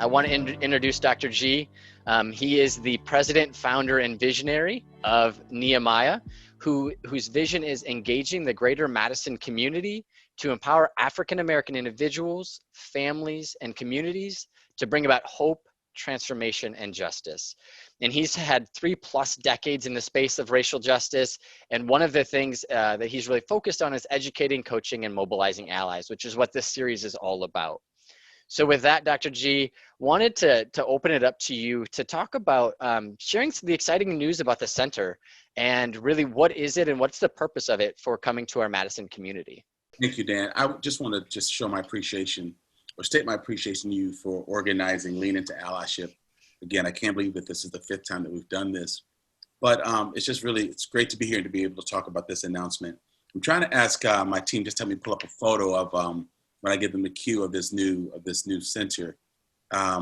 I want to introduce Dr. G. He is the president, founder, and visionary of Nehemiah, whose vision is engaging the greater Madison community to empower African-American individuals, families, and communities to bring about hope, transformation, and justice. And he's had 3+ decades in the space of racial justice. And one of the things that he's really focused on is educating, coaching, and mobilizing allies, which is what this series is all about. So with that, Dr. G, wanted to open it up to you to talk about sharing some of the exciting news about the center and really what is it and what's the purpose of it for coming to our Madison community. Thank you, Dan. I just want to just show my appreciation or state my appreciation to you for organizing Lean Into Allyship. Again, I can't believe that this is the 5th time that we've done this, but it's just really, it's great to be here and to be able to talk about this announcement. I'm trying to ask my team just to help me pull up a photo of when I give them the cue of this new center. I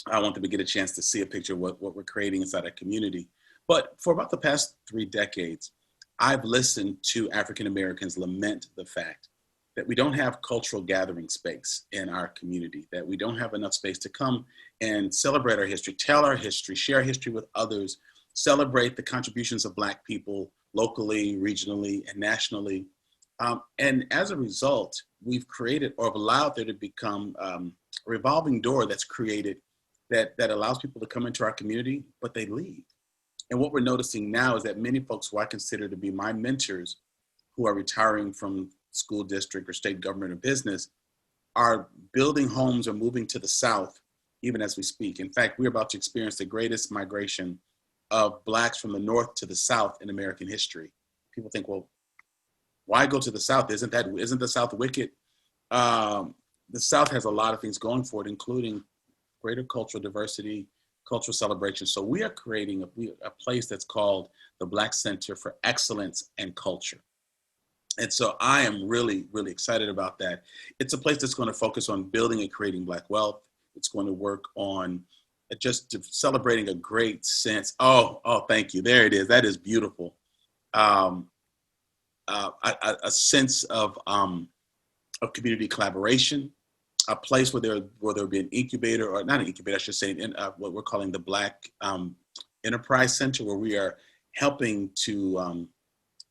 want them to get a chance to see a picture of what we're creating inside our community. But for about the past 3 decades, I've listened to African Americans lament the fact that we don't have cultural gathering space in our community, that we don't have enough space to come and celebrate our history, tell our history, share history with others, celebrate the contributions of Black people locally, regionally, and nationally. And as a result, we've created or have allowed there to become a revolving door that's created that allows people to come into our community, but they leave. And what we're noticing now is that many folks who I consider to be my mentors who are retiring from school district or state government or business are building homes or moving to the South, even as we speak. In fact, we're about to experience the greatest migration of Blacks from the North to the South in American history. People think, well, why go to the South? Isn't the South wicked? The South has a lot of things going for it, including greater cultural diversity, cultural celebration. So we are creating a place that's called the Black Center for Excellence and Culture. And so I am really, really excited about that. It's a place that's going to focus on building and creating Black wealth. It's going to work on just celebrating a great sense. Oh, thank you. There it is. That is beautiful. A sense of community collaboration, a place where there'll be an incubator, or not an incubator, I should say, in what we're calling the Black Enterprise Center, where we are helping to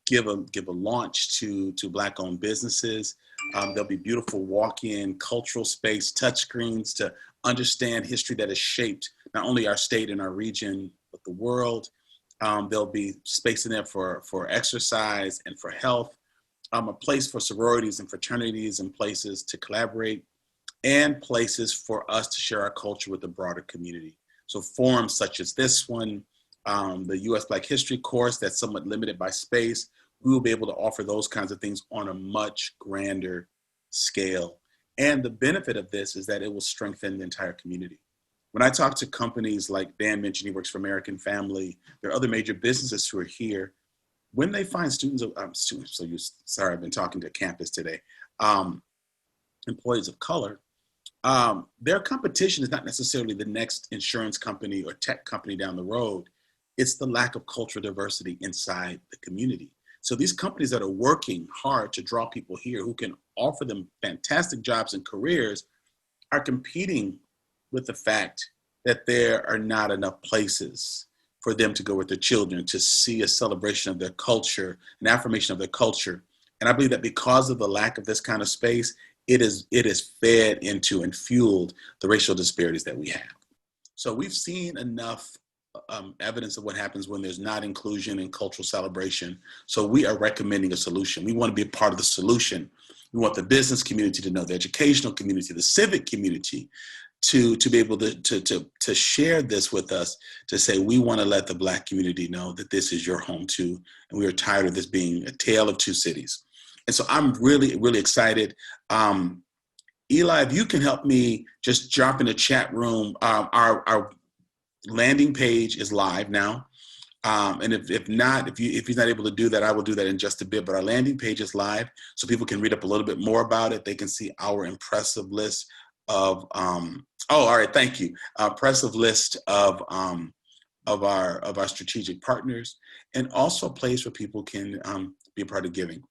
give a launch to Black-owned businesses. There'll be beautiful walk-in cultural space, touchscreens to understand history that has shaped not only our state and our region, but the world. There'll be space in there for exercise and for health, a place for sororities and fraternities and places to collaborate, and places for us to share our culture with the broader community. So forums such as this one, the U.S. Black History course that's somewhat limited by space, we will be able to offer those kinds of things on a much grander scale. And the benefit of this is that it will strengthen the entire community. When I talk to companies like Dan mentioned, he works for American Family, there are other major businesses who are here. When they find sorry, I've been talking to campus today, employees of color, their competition is not necessarily the next insurance company or tech company down the road. It's the lack of cultural diversity inside the community. So these companies that are working hard to draw people here who can offer them fantastic jobs and careers are competing with the fact that there are not enough places for them to go with their children to see a celebration of their culture, an affirmation of their culture. And I believe that because of the lack of this kind of space, it is fed into and fueled the racial disparities that we have. So we've seen enough evidence of what happens when there's not inclusion and cultural celebration. So we are recommending a solution. We want to be a part of the solution. We want the business community to know, the educational community, the civic community to be able to share this with us, to say, we want to let the Black community know that this is your home too. And we are tired of this being a tale of two cities. And so I'm really, really excited. Eli, if you can help me just drop in the chat room, our landing page is live now. And if he's not able to do that, I will do that in just a bit. But our landing page is live, so people can read up a little bit more about it. They can see our impressive list of all right, thank you. Impressive list of our strategic partners, and also a place where people can be a part of giving.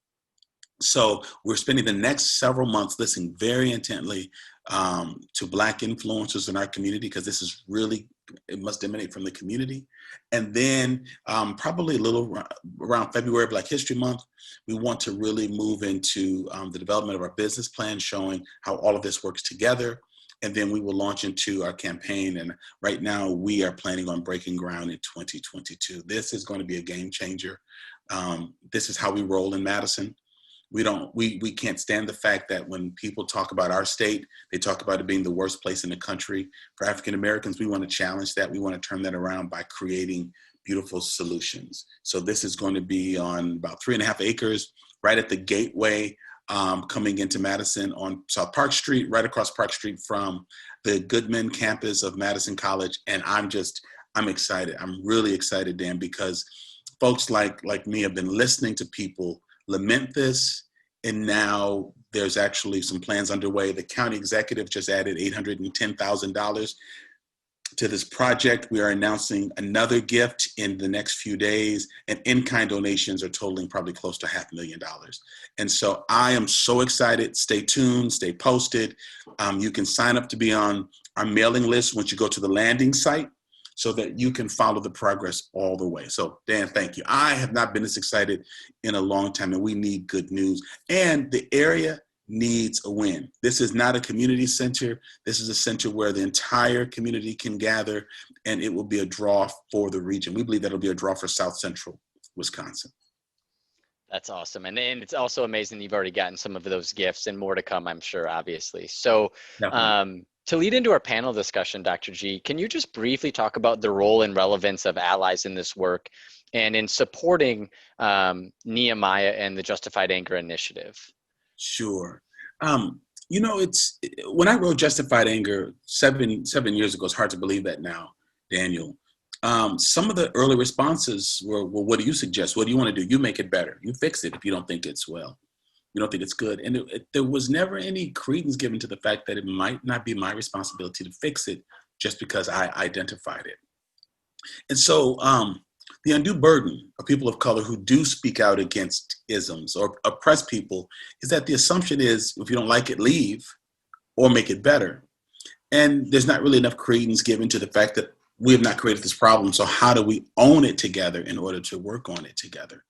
So we're spending the next several months listening very intently to Black influencers in our community, because this is really, it must emanate from the community. And then probably a little around February, Black History Month, we want to really move into the development of our business plan, showing how all of this works together. And then we will launch into our campaign. And right now we are planning on breaking ground in 2022. This is going to be a game changer. This is how we roll in Madison. We can't stand the fact that when people talk about our state, they talk about it being the worst place in the country. For African Americans, we want to challenge that. We want to turn that around by creating beautiful solutions. So this is going to be on about 3.5 acres, right at the gateway, coming into Madison on South Park Street, right across Park Street from the Goodman campus of Madison College. And I'm excited. I'm really excited, Dan, because folks like me have been listening to people lament this, and now there's actually some plans underway. The county executive just added $810,000 to this project. We are announcing another gift in the next few days, and in-kind donations are totaling probably close to $500,000. And so I am so excited. Stay tuned, stay posted. You can sign up to be on our mailing list once you go to the landing site, so that you can follow the progress all the way. So Dan, thank you. I have not been this excited in a long time, and we need good news. And the area needs a win. This is not a community center. This is a center where the entire community can gather, and it will be a draw for the region. We believe that'll be a draw for South Central Wisconsin. That's awesome. And it's also amazing you've already gotten some of those gifts, and more to come, I'm sure, obviously. So to lead into our panel discussion, Dr. G, can you just briefly talk about the role and relevance of allies in this work and in supporting Nehemiah and the Justified Anger Initiative? Sure. It's when I wrote Justified Anger seven years ago, it's hard to believe that now, Daniel. Some of the early responses were, well, what do you suggest? What do you want to do? You make it better. You fix it if you don't think it's well. You don't think it's good. And there was never any credence given to the fact that it might not be my responsibility to fix it just because I identified it. And so the undue burden of people of color who do speak out against isms or oppress people is that the assumption is, if you don't like it, leave or make it better. And there's not really enough credence given to the fact that we have not created this problem. So how do we own it together in order to work on it together?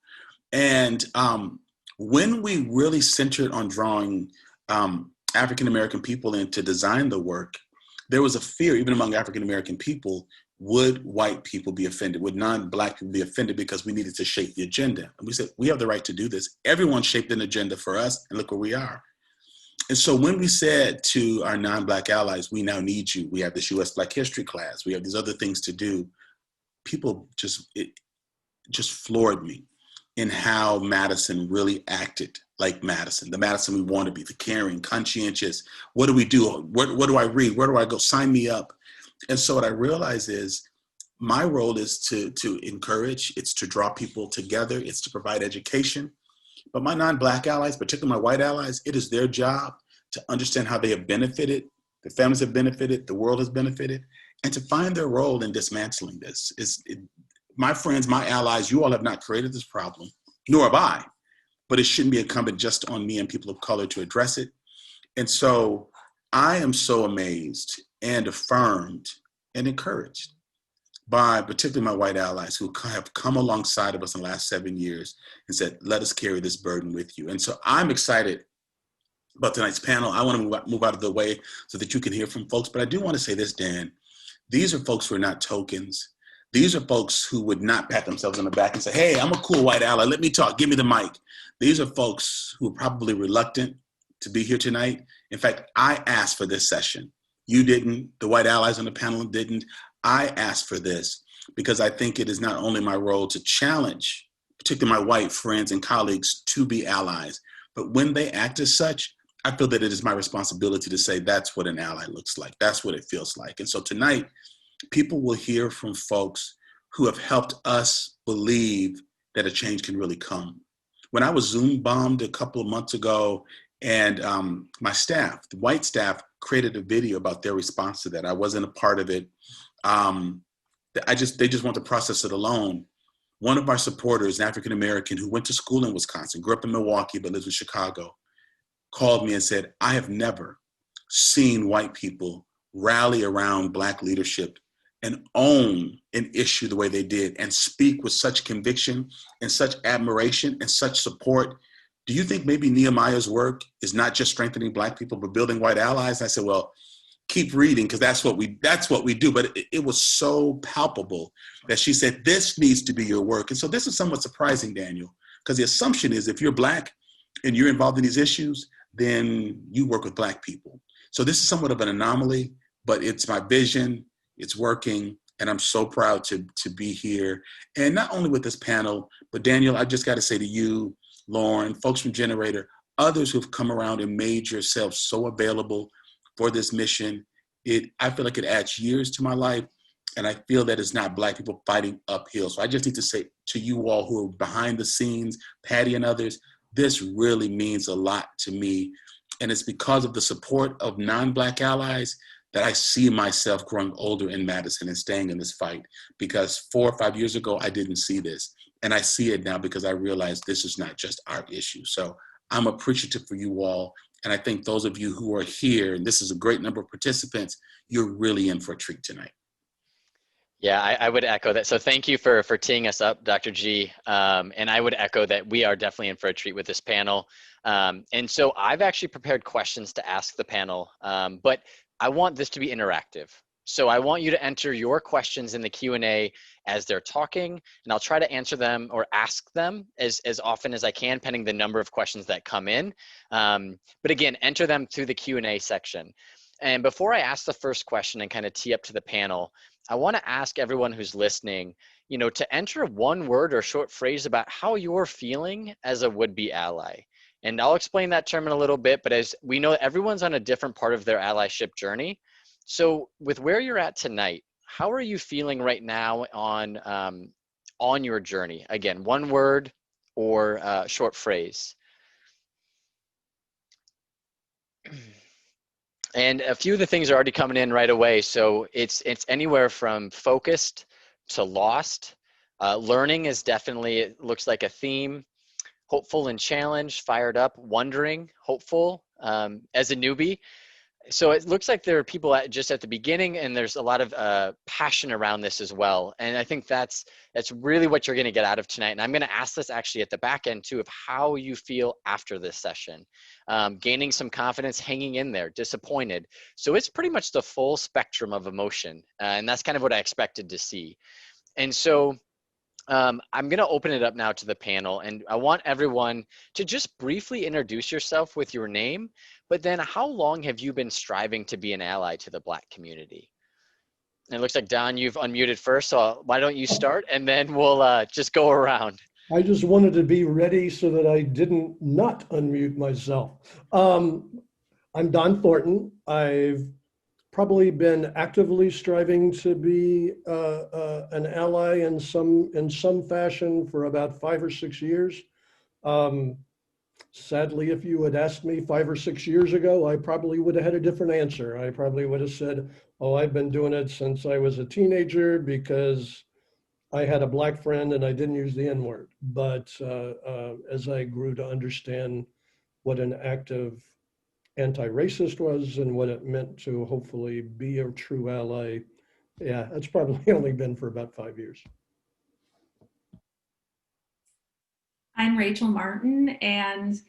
And when we really centered on drawing African-American people in to design the work, there was a fear, even among African-American people, would white people be offended? Would non-Black people be offended because we needed to shape the agenda? And we said, we have the right to do this. Everyone shaped an agenda for us, and look where we are. And so when we said to our non-Black allies, we now need you, we have this U.S. Black History class, we have these other things to do, people it just floored me in how Madison really acted like Madison, the Madison we want to be, the caring, conscientious. What do we do? What do I read? Where do I go? Sign me up. And so what I realize is my role is to encourage, it's to draw people together, it's to provide education. But my non-Black allies, particularly my white allies, it is their job to understand how they have benefited, their families have benefited, the world has benefited, and to find their role in dismantling this. My friends, my allies, you all have not created this problem, nor have I, but it shouldn't be incumbent just on me and people of color to address it. And so I am so amazed and affirmed and encouraged by particularly my white allies who have come alongside of us in the last 7 years and said, let us carry this burden with you. And so I'm excited about tonight's panel. I want to move out of the way so that you can hear from folks, but I do want to say this, Dan. These are folks who are not tokens. These are folks who would not pat themselves on the back and say, hey, I'm a cool white ally. Let me talk. Give me the mic. These are folks who are probably reluctant to be here tonight. In fact, I asked for this session. You didn't. The white allies on the panel didn't. I asked for this because I think it is not only my role to challenge, particularly my white friends and colleagues, to be allies, but when they act as such, I feel that it is my responsibility to say that's what an ally looks like. That's what it feels like. And so tonight, people will hear from folks who have helped us believe that a change can really come. When I was Zoom bombed a couple of months ago, and my staff, the white staff, created a video about their response to that. I wasn't a part of it. They just want to process it alone. one of our supporters, an African-American who went to school in Wisconsin, grew up in Milwaukee, but lives in Chicago, called me and said, I have never seen white people rally around Black leadership and own an issue the way they did and speak with such conviction and such admiration and such support. Do you think maybe Nehemiah's work is not just strengthening Black people, but building white allies? And I said, well, keep reading, because that's what we do. But it was so palpable that she said, this needs to be your work. And so this is somewhat surprising, Daniel, because the assumption is if you're Black and you're involved in these issues, then you work with Black people. So this is somewhat of an anomaly, but it's my vision, it's working, and I'm so proud to be here. And not only with this panel, but Daniel, I just got to say to you, Lauren, folks from Generator, others who've come around and made yourselves so available for this mission. I feel like it adds years to my life, and I feel that it's not Black people fighting uphill. So I just need to say to you all who are behind the scenes, Patty and others, this really means a lot to me. And it's because of the support of non-Black allies that I see myself growing older in Madison and staying in this fight. Because 4 or 5 years ago, I didn't see this. And I see it now because I realize this is not just our issue. So I'm appreciative for you all. And I think those of you who are here, and this is a great number of participants, you're really in for a treat tonight. Yeah, I would echo that. So thank you for teeing us up, Dr. G. And I would echo that we are definitely in for a treat with this panel. And so I've actually prepared questions to ask the panel, but I want this to be interactive. So I want you to enter your questions in the Q&A as they're talking, and I'll try to answer them or ask them as often as I can, pending the number of questions that come in. But again, enter them through the Q&A section. And before I ask the first question and kind of tee up to the panel, I want to ask everyone who's listening, to enter one word or short phrase about how you're feeling as a would-be ally. And I'll explain that term in a little bit, but as we know, everyone's on a different part of their allyship journey. So with where you're at tonight, how are you feeling right now on your journey? Again, one word or short phrase. And a few of the things are already coming in right away. So it's anywhere from focused to lost. Learning is definitely, it looks like a theme. Hopeful and challenged, fired up, wondering, hopeful, as a newbie. So it looks like there are people just at the beginning, and there's a lot of passion around this as well. And I think that's really what you're going to get out of tonight. And I'm going to ask this actually at the back end too, of how you feel after this session. Gaining some confidence, hanging in there, disappointed. So it's pretty much the full spectrum of emotion. And that's kind of what I expected to see. And so I'm going to open it up now to the panel, and I want everyone to just briefly introduce yourself with your name, but then how long have you been striving to be an ally to the Black community? And it looks like, Don, you've unmuted first, so why don't you start, and then we'll just go around. I just wanted to be ready so that I didn't not unmute myself. I'm Don Thornton. I've probably been actively striving to be an ally in some fashion for about 5 or 6 years. Sadly, if you had asked me 5 or 6 years ago, I probably would have had a different answer. I probably would have said, oh, I've been doing it since I was a teenager because I had a Black friend and I didn't use the N-word. But as I grew to understand what an active anti-racist was and what it meant to hopefully be a true ally, yeah, it's probably only been for about 5 years. I'm Rachel Marten, and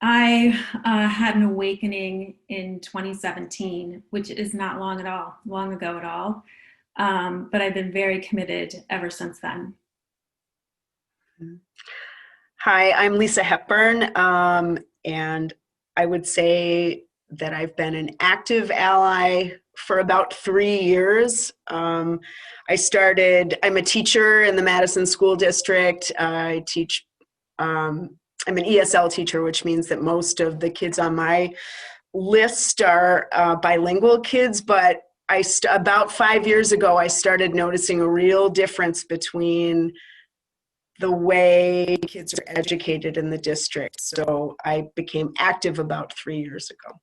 I had an awakening in 2017, which is not long ago at all. But I've been very committed ever since then. Hi, I'm Lisa Hepburn, and I would say that I've been an active ally for about 3 years. I'm a teacher in the Madison School District. I teach, I'm an ESL teacher, which means that most of the kids on my list are bilingual kids, but about 5 years ago, I started noticing a real difference between the way kids are educated in the district. So I became active about 3 years ago.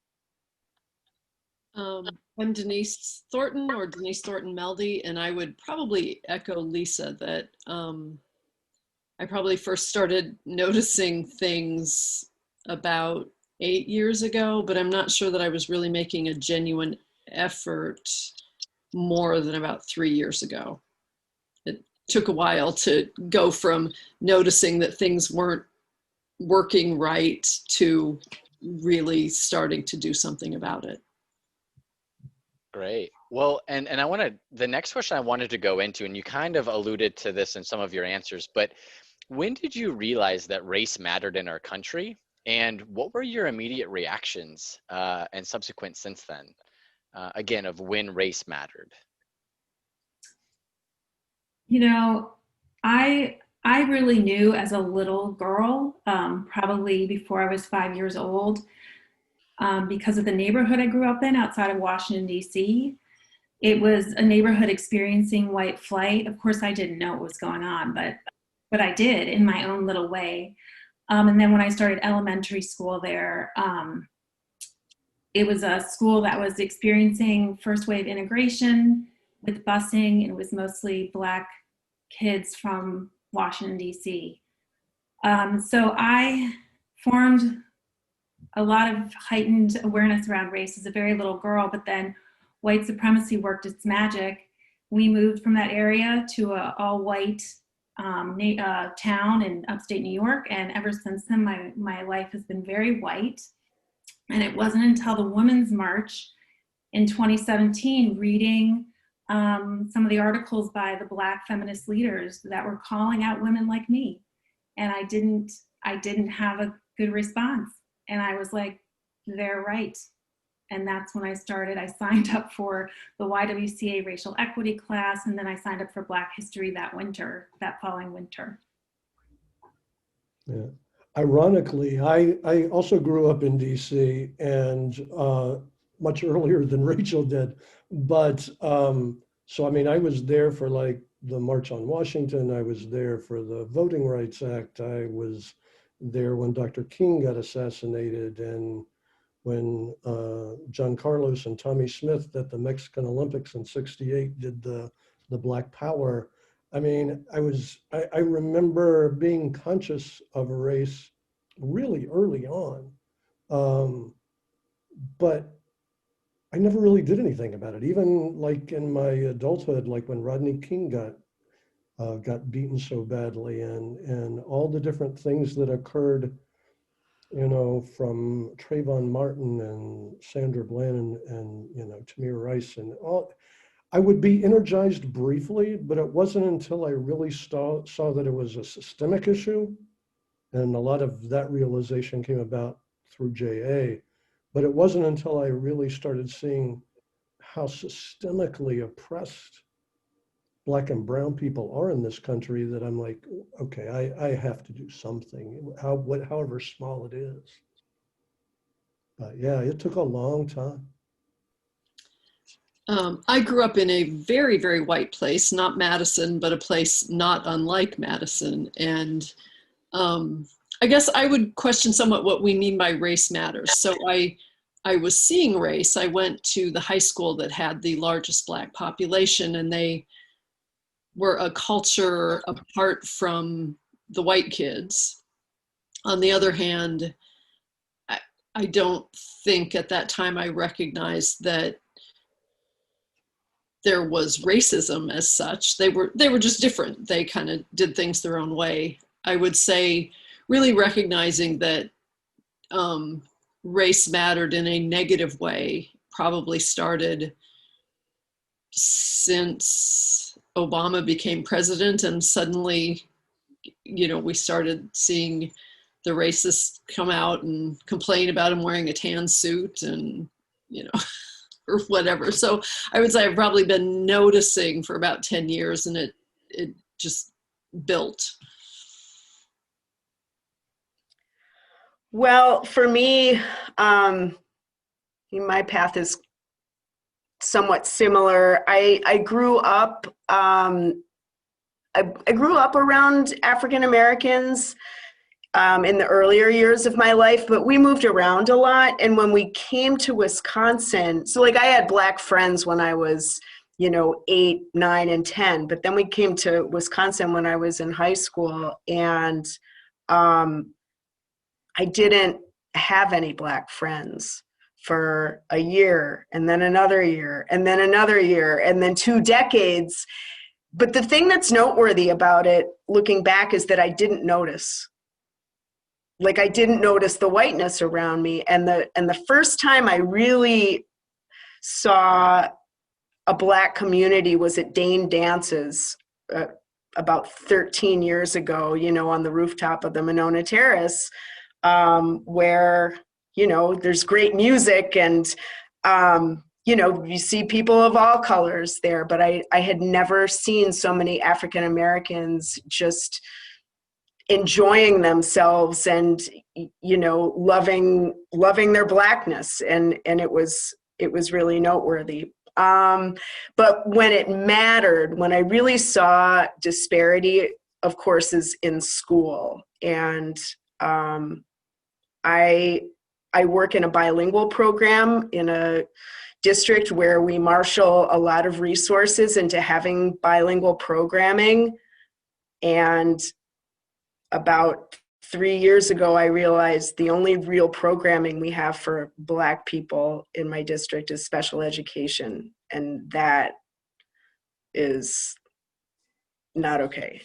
I'm Denise Thornton, or Denise Thornton Mjelde, and I would probably echo Lisa that I probably first started noticing things about 8 years ago, but I'm not sure that I was really making a genuine effort more than about 3 years ago. It took a while to go from noticing that things weren't working right to really starting to do something about it. Great. Well, and I want to, the next question I wanted to go into, and you kind of alluded to this in some of your answers, but when did you realize that race mattered in our country? And what were your immediate reactions and subsequent since then, again, of when race mattered? You know, I really knew as a little girl, probably before I was 5 years old, because of the neighborhood I grew up in outside of Washington, D.C. It was a neighborhood experiencing white flight. Of course, I didn't know what was going on, but I did in my own little way. And then when I started elementary school there, it was a school that was experiencing first wave integration with busing, and it was mostly Black kids from Washington, D.C. So I formed a lot of heightened awareness around race as a very little girl, but then white supremacy worked its magic. We moved from that area to an all-white town in upstate New York, and ever since then, my life has been very white. And it wasn't until the Women's March in 2017, reading some of the articles by the Black feminist leaders that were calling out women like me, and I didn't have a good response. And I was like, they're right. And that's when I started. I signed up for the YWCA racial equity class, and then I signed up for Black History that following winter. Yeah. Ironically, I also grew up in DC, and much earlier than Rachel did. But so, I mean, I was there for like the March on Washington. I was there for the Voting Rights Act. I was there when Dr. King got assassinated, and when John Carlos and Tommy Smith at the Mexican Olympics in '68 did the Black Power. I mean, I remember being conscious of race really early on, but I never really did anything about it. Even like in my adulthood, like when Rodney King got beaten so badly, and all the different things that occurred, you know, from Trayvon Martin and Sandra Bland and you know, Tamir Rice and all. I would be energized briefly, but it wasn't until I really saw that it was a systemic issue, and a lot of that realization came about through JA, but it wasn't until I really started seeing how systemically oppressed Black and brown people are in this country that I'm like, okay, I have to do something, however small it is. But yeah, it took a long time. I grew up in a very, very white place, not Madison, but a place not unlike Madison. And I guess I would question somewhat what we mean by race matters. So I was seeing race. I went to the high school that had the largest Black population, and they were a culture apart from the white kids. On the other hand, I don't think at that time I recognized that there was racism as such. They were just different. They kind of did things their own way. I would say really recognizing that race mattered in a negative way probably started since Obama became president, and suddenly, you know, we started seeing the racists come out and complain about him wearing a tan suit and, you know, or whatever. So I would say I've probably been noticing for about 10 years, and it just built. Well, for me, my path is somewhat similar. I grew up, I grew up around African Americans in the earlier years of my life, but we moved around a lot. And when we came to Wisconsin, so like I had Black friends when I was you know, 8, 9, and 10. But then we came to Wisconsin when I was in high school, and I didn't have any Black friends for a year, and then another year, and then another year, and then 2 decades. But the thing that's noteworthy about it, looking back, is that I didn't notice. Like, I didn't notice the whiteness around me. And the first time I really saw a Black community was at Dane Dances about 13 years ago, you know, on the rooftop of the Monona Terrace, where, you know, there's great music and, you know, you see people of all colors there. But I had never seen so many African Americans just enjoying themselves and, you know, loving their Blackness. And it was really noteworthy. But when it mattered, when I really saw disparity, of course, is in school. And I work in a bilingual program in a district where we marshal a lot of resources into having bilingual programming. And about 3 years ago, I realized the only real programming we have for Black people in my district is special education. And that is not okay.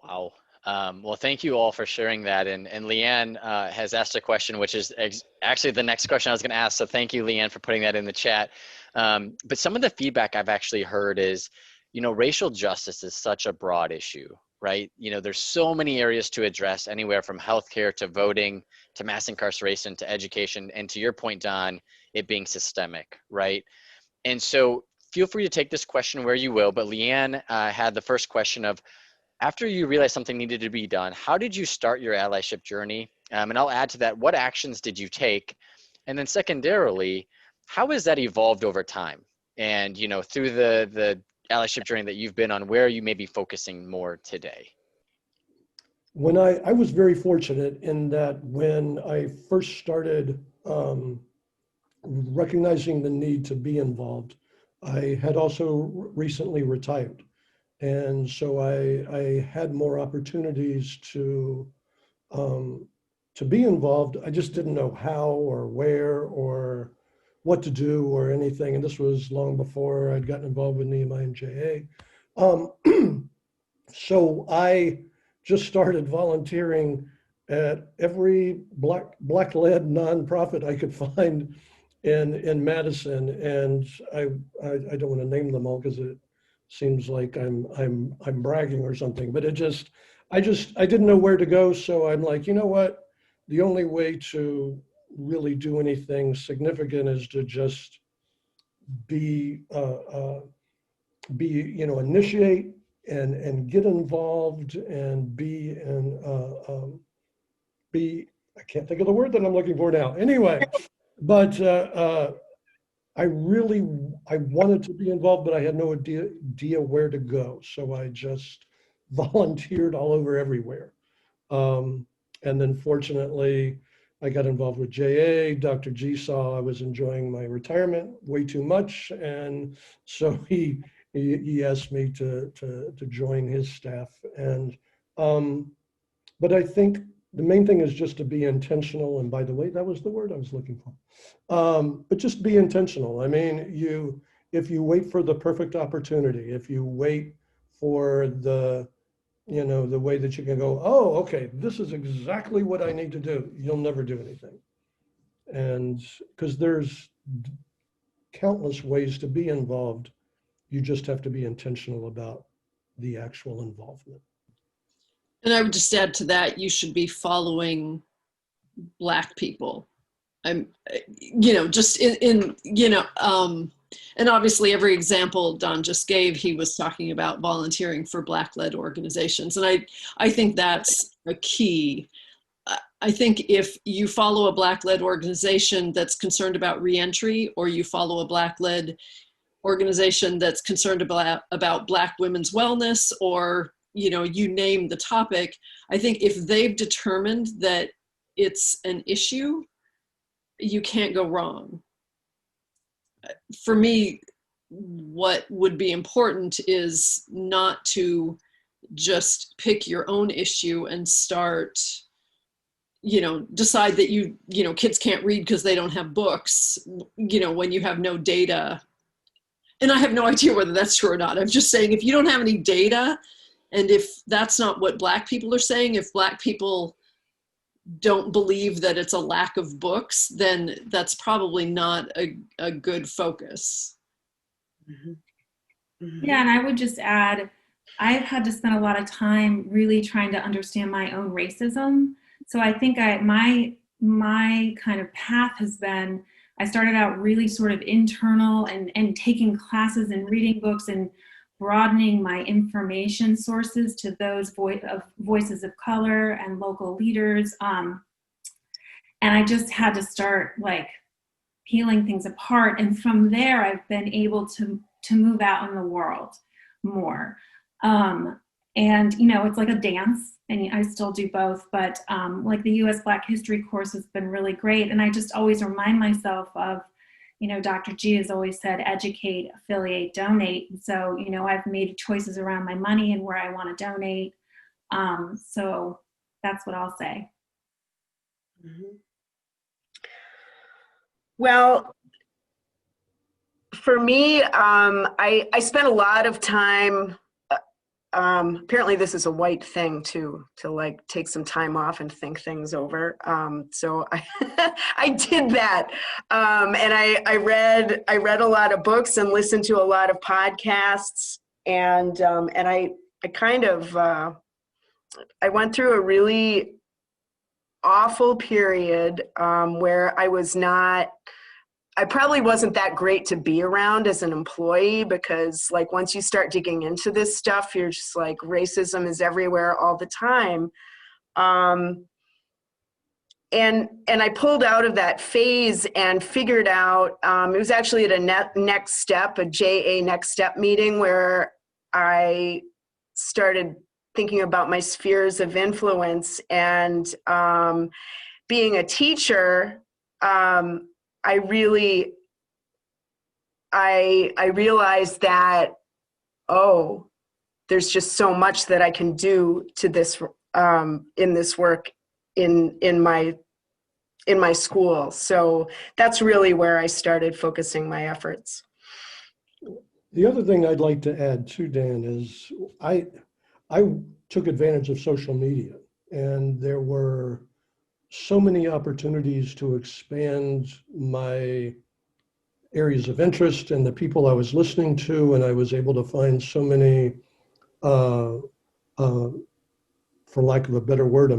Wow. Well, thank you all for sharing that. And Leanne has asked a question, which is actually the next question I was going to ask. So thank you, Leanne, for putting that in the chat. But some of the feedback I've actually heard is, you know, racial justice is such a broad issue, right? You know, there's so many areas to address, anywhere from healthcare to voting to mass incarceration to education. And to your point, Don, it being systemic, right? And so feel free to take this question where you will, but Leanne had the first question of, after you realized something needed to be done, how did you start your allyship journey? And I'll add to that, what actions did you take? And then secondarily, how has that evolved over time? And, you know, through the allyship journey that you've been on, where you may be focusing more today? When I was very fortunate in that when I first started recognizing the need to be involved, I had also recently retired. And so I had more opportunities to be involved. I just didn't know how or where or what to do or anything. And this was long before I'd gotten involved with Nehemiah and JA. So I just started volunteering at every Black-led nonprofit I could find in Madison. And I don't want to name them all because it seems like I'm bragging or something, but I didn't know where to go. So I'm like, you know what? The only way to really do anything significant is to just be, you know, initiate and get involved and be, I can't think of the word that I'm looking for now. Anyway, but I wanted to be involved, but I had no idea where to go. So I just volunteered all over everywhere. And then fortunately, I got involved with JA. Dr. G saw I was enjoying my retirement way too much. And so he asked me to join his staff. And, but I think the main thing is just to be intentional. And by the way, that was the word I was looking for. But just be intentional. I mean, if you wait for the perfect opportunity, if you wait for the way that you can go, oh, okay, this is exactly what I need to do, you'll never do anything. And because there's countless ways to be involved, you just have to be intentional about the actual involvement. And I would just add to that, you should be following Black people. Just in and obviously every example Don just gave, he was talking about volunteering for Black-led organizations. And I think that's a key. I think if you follow a Black-led organization that's concerned about reentry, or you follow a Black-led organization that's concerned about Black women's wellness, or, you name the topic, I think if they've determined that it's an issue, you can't go wrong. for me, what would be important is not to just pick your own issue and start, decide that kids can't read because they don't have books, when you have no data. And I have no idea whether that's true or not. I'm just saying, if you don't have any data, and if that's not what Black people are saying, if Black people don't believe that it's a lack of books, then that's probably not a good focus. Mhm. Mhm. Yeah, and I would just add, I've had to spend a lot of time really trying to understand my own racism. So I think my kind of path has been, I started out really sort of internal and taking classes and reading books and broadening my information sources to those voices of color and local leaders. And I just had to start like peeling things apart. And from there, I've been able to move out in the world more. And it's like a dance, and I still do both, but like the US Black History course has been really great. And I just always remind myself of, Dr. G has always said, educate, affiliate, donate. And so, I've made choices around my money and where I want to donate. So that's what I'll say. Mhm. Well, for me, I spent a lot of time, apparently this is a white thing too, to like take some time off and think things over. So I did that. And I read a lot of books and listened to a lot of podcasts. And I kind of, I went through a really awful period where I probably wasn't that great to be around as an employee, because like once you start digging into this stuff, you're just like, racism is everywhere all the time. And I pulled out of that phase and figured out, it was actually at a next step, a JA next step meeting, where I started thinking about my spheres of influence. And being a teacher, I realized that, there's just so much that I can do to this in this work in my school. So that's really where I started focusing my efforts. The other thing I'd like to add too, Dan, is I took advantage of social media, and there were so many opportunities to expand my areas of interest and the people I was listening to, and I was able to find so many, for lack of a better word, a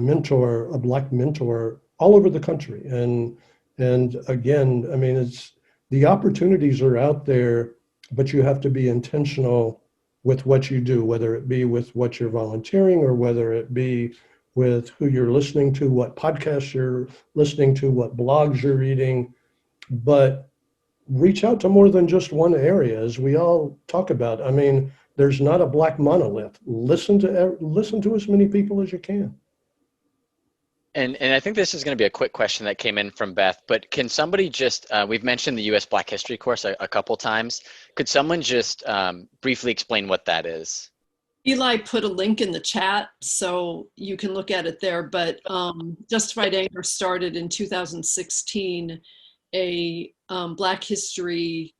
Black mentor all over the country. And again, I mean, the opportunities are out there, but you have to be intentional with what you do, whether it be with what you're volunteering or whether it be with who you're listening to, what podcasts you're listening to, what blogs you're reading. But reach out to more than just one area, as we all talk about. I mean, there's not a Black monolith. Listen to as many people as you can. And I think this is going to be a quick question that came in from Beth, but can somebody just, we've mentioned the US Black History course a couple times. Could someone just briefly explain what that is? Eli put a link in the chat, so you can look at it there, but Justified Anger started in 2016, a Black History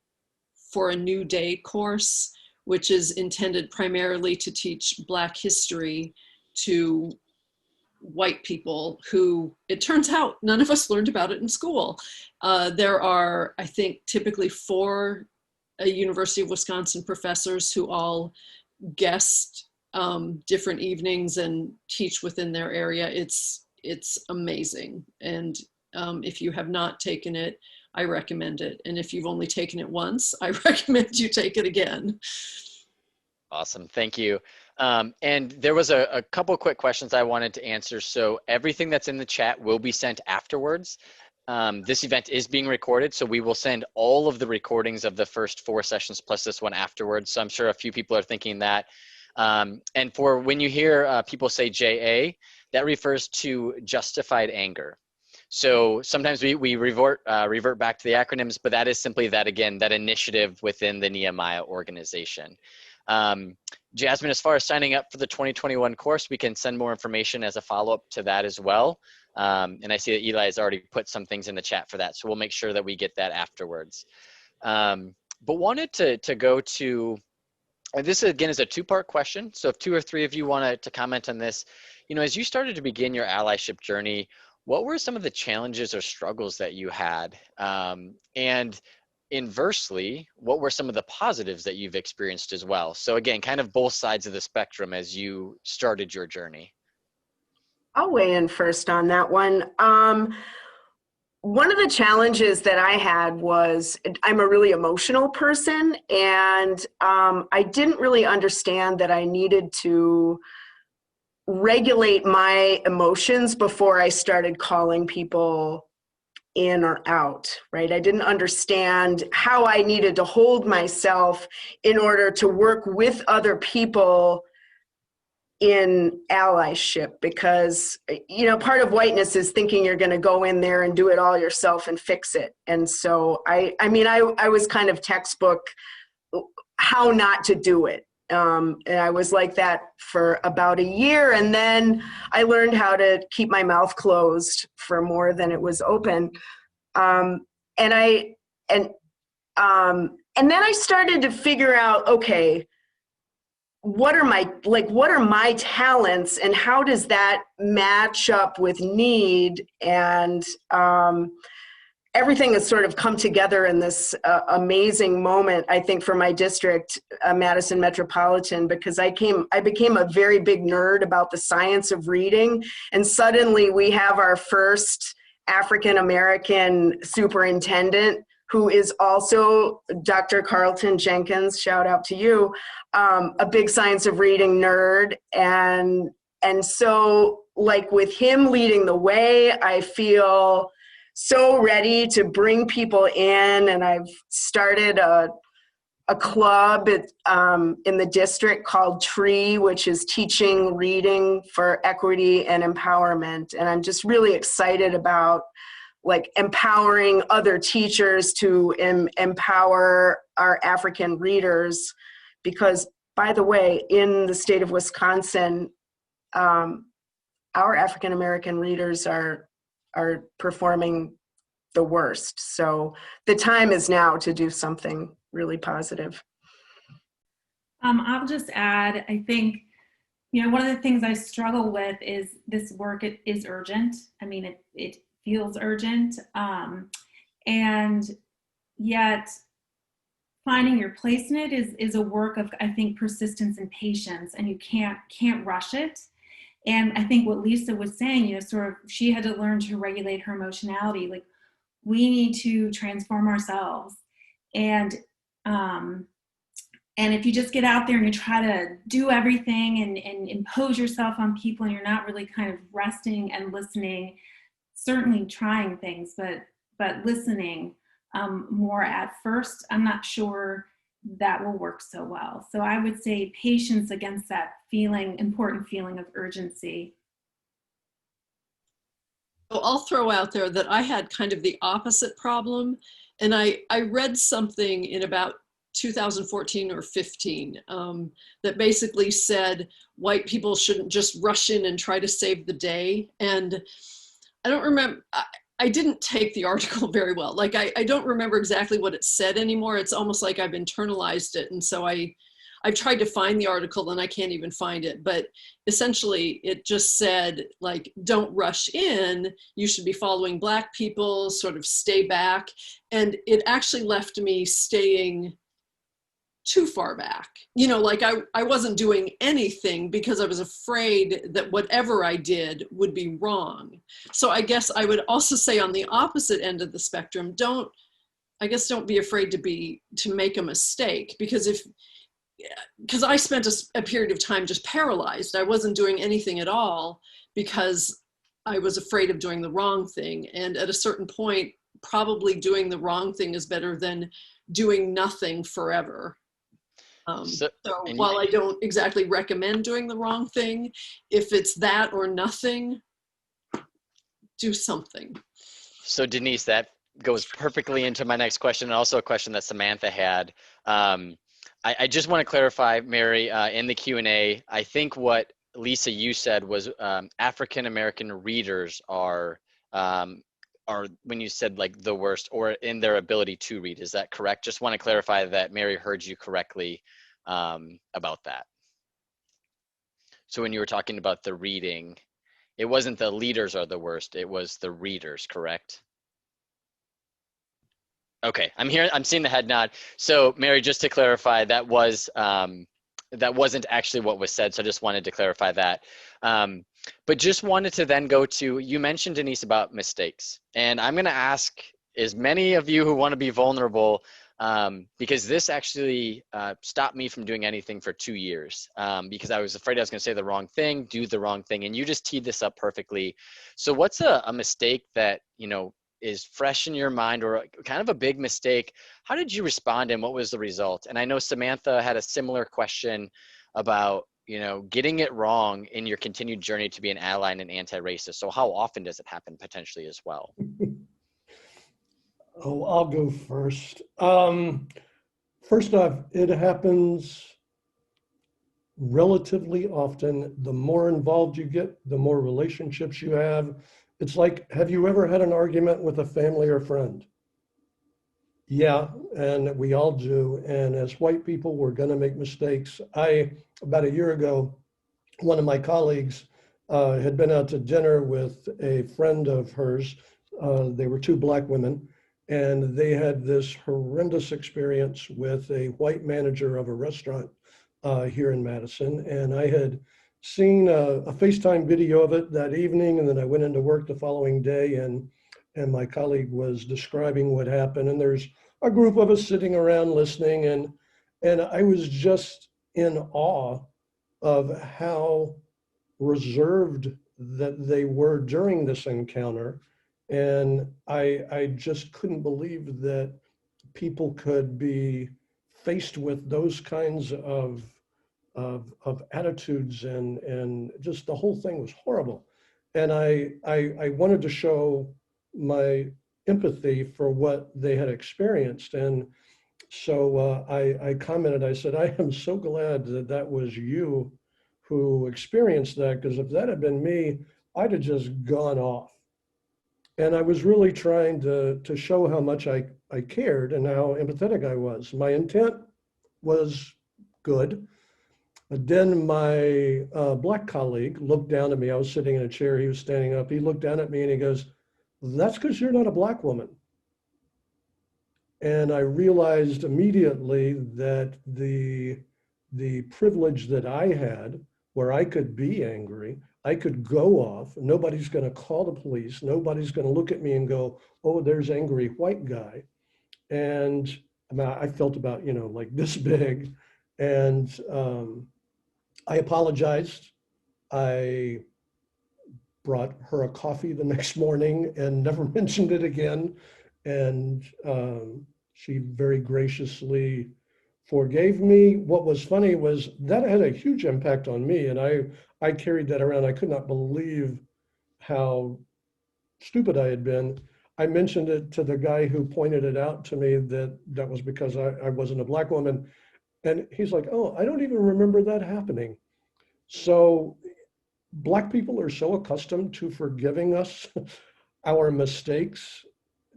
for a New Day course, which is intended primarily to teach Black history to white people who, it turns out, none of us learned about it in school. There are, I think, typically 4 University of Wisconsin professors who all guest different evenings and teach within their area. It's amazing. And if you have not taken it, I recommend it. And if you've only taken it once, I recommend you take it again. Awesome, thank you. And there was a couple quick questions I wanted to answer. So everything that's in the chat will be sent afterwards. This event is being recorded, so we will send all of the recordings of the first 4 sessions plus this one afterwards. So I'm sure a few people are thinking that. And for when you hear people say JA, that refers to Justified Anger. So sometimes we revert back to the acronyms, but that is simply that, again, that initiative within the Nehemiah organization. Jasmine, as far as signing up for the 2021 course, we can send more information as a follow-up to that as well. And I see that Eli has already put some things in the chat for that, so we'll make sure that we get that afterwards. But wanted to go to, and this again is a two-part question. So if 2 or 3 of you want to comment on this, you know, as you started to begin your allyship journey, what were some of the challenges or struggles that you had? And inversely, what were some of the positives that you've experienced as well? So again, kind of both sides of the spectrum as you started your journey. I'll weigh in first on that one. One of the challenges that I had was I'm a really emotional person, and I didn't really understand that I needed to regulate my emotions before I started calling people in or out, right? I didn't understand how I needed to hold myself in order to work with other people in allyship, because, you know, part of whiteness is thinking you're going to go in there and do it all yourself and fix it. And so I was kind of textbook how not to do it. And I was like that for about a year. And then I learned how to keep my mouth closed for more than it was open. And then I started to figure out, okay, what are my talents, and how does that match up with need? And everything has sort of come together in this amazing moment, I think, for my district, Madison Metropolitan, because I became a very big nerd about the science of reading. And suddenly we have our first African-American superintendent, who is also Dr. Carlton Jenkins, shout out to you, a big science of reading nerd. And so, like, with him leading the way, I feel so ready to bring people in. And I've started a club in the district called TREE, which is Teaching Reading for Equity and Empowerment. And I'm just really excited about, like, empowering other teachers to empower our African readers, because, by the way, in the state of Wisconsin, our African American readers are performing the worst. So the time is now to do something really positive. I'll just add, I think, you know, one of the things I struggle with is this work. It is urgent. I mean, it feels urgent, and yet finding your place in it is a work of, I think, persistence and patience, and you can't rush it. And I think what Lisa was saying, you know, sort of, she had to learn to regulate her emotionality. Like, we need to transform ourselves, and if you just get out there and you try to do everything and impose yourself on people, and you're not really kind of resting and listening, certainly trying things, but listening more at first, I'm not sure that will work so well. So I would say patience against that important feeling of urgency. So I'll throw out there that I had kind of the opposite problem. And I read something in about 2014 or 15 that basically said white people shouldn't just rush in and try to save the day. And I don't remember, I didn't take the article very well. Like, I don't remember exactly what it said anymore. It's almost like I've internalized it. And so I've tried to find the article and I can't even find it. But essentially it just said, like, don't rush in. You should be following Black people, sort of stay back. And it actually left me staying too far back. You know, like, I wasn't doing anything because I was afraid that whatever I did would be wrong. So I guess I would also say, on the opposite end of the spectrum, don't be afraid to make a mistake, because I spent a period of time just paralyzed. I wasn't doing anything at all because I was afraid of doing the wrong thing. And at a certain point, probably doing the wrong thing is better than doing nothing forever. So while I don't exactly recommend doing the wrong thing, if it's that or nothing, do something. So Denise, that goes perfectly into my next question, and also a question that Samantha had. I just want to clarify, Mary, in the Q&A, I think what Lisa, you said was African-American readers are when you said like the worst, or in their ability to read. Is that correct? Just want to clarify that Mary heard you correctly about that. So when you were talking about the reading, it wasn't the leaders are the worst, it was the readers, correct? Okay, I'm seeing the head nod. So Mary, just to clarify, that wasn't actually what was said, so I just wanted to clarify that. But just wanted to then go to, you mentioned, Denise, about mistakes. And I'm gonna ask as many of you who wanna be vulnerable, because this actually stopped me from doing anything for 2 years, because I was afraid I was gonna say the wrong thing, do the wrong thing, and you just teed this up perfectly. So what's a mistake that, is fresh in your mind, or kind of a big mistake? How did you respond and what was the result? And I know Samantha had a similar question about, getting it wrong in your continued journey to be an ally and an anti-racist. So how often does it happen potentially as well? Oh, I'll go first. First off, it happens relatively often. The more involved you get, the more relationships you have. It's like, have you ever had an argument with a family or friend? Yeah, and we all do. And as white people, we're going to make mistakes. About a year ago, one of my colleagues had been out to dinner with a friend of hers. They were two Black women, and they had this horrendous experience with a white manager of a restaurant here in Madison. And I had seen a FaceTime video of it that evening, and then I went into work the following day, and my colleague was describing what happened. And there's a group of us sitting around listening, and I was just in awe of how reserved that they were during this encounter. And I just couldn't believe that people could be faced with those kinds of attitudes, and just the whole thing was horrible. And I wanted to show my empathy for what they had experienced. And so I commented, I said, I am so glad that that was you who experienced that, because if that had been me, I'd have just gone off. And I was really trying to show how much I cared and how empathetic I was. My intent was good. But then my Black colleague looked down at me. I was sitting in a chair, he was standing up. He looked down at me and he goes, "That's because you're not a Black woman." And I realized immediately that the privilege that I had, where I could be angry, I could go off, nobody's going to call the police, nobody's going to look at me and go, "Oh, there's angry white guy." And I felt about, like this big. And I apologized. I brought her a coffee the next morning and never mentioned it again. And she very graciously forgave me. What was funny was that had a huge impact on me. And I carried that around. I could not believe how stupid I had been. I mentioned it to the guy who pointed it out to me, that was because I wasn't a Black woman. And he's like, "Oh, I don't even remember that happening." So Black people are so accustomed to forgiving us our mistakes,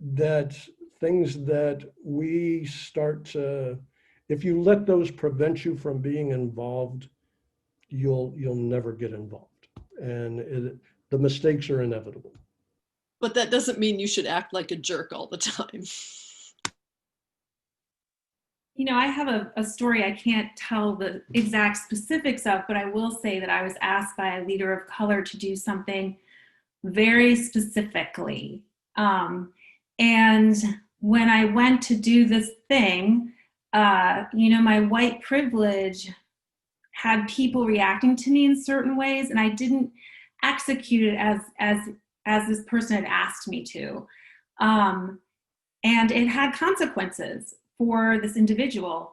that things that we start to, if you let those prevent you from being involved, you'll never get involved. And the mistakes are inevitable. But that doesn't mean you should act like a jerk all the time. I have a story I can't tell the exact specifics of, but I will say that I was asked by a leader of color to do something very specifically. And when I went to do this thing, my white privilege had people reacting to me in certain ways, and I didn't execute it as this person had asked me to. And it had consequences for this individual.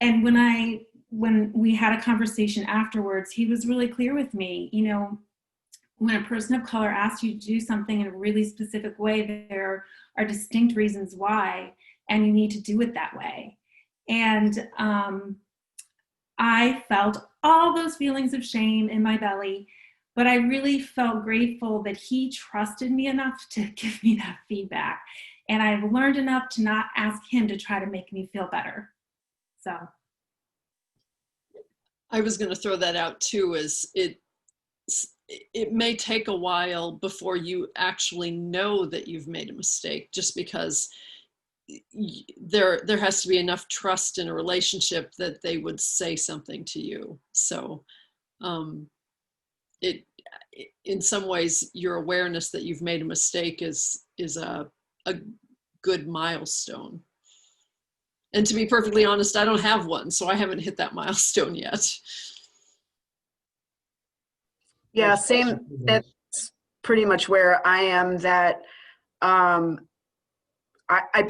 And when we had a conversation afterwards, he was really clear with me, when a person of color asks you to do something in a really specific way, there are distinct reasons why, and you need to do it that way. And I felt all those feelings of shame in my belly, but I really felt grateful that he trusted me enough to give me that feedback. And I've learned enough to not ask him to try to make me feel better. So. I was going to throw that out too, as it may take a while before you actually know that you've made a mistake, just because there has to be enough trust in a relationship that they would say something to you. So in some ways, your awareness that you've made a mistake is a good milestone. And to be perfectly honest, I don't have one, so I haven't hit that milestone yet. Yeah, same. That's pretty much where I am, that I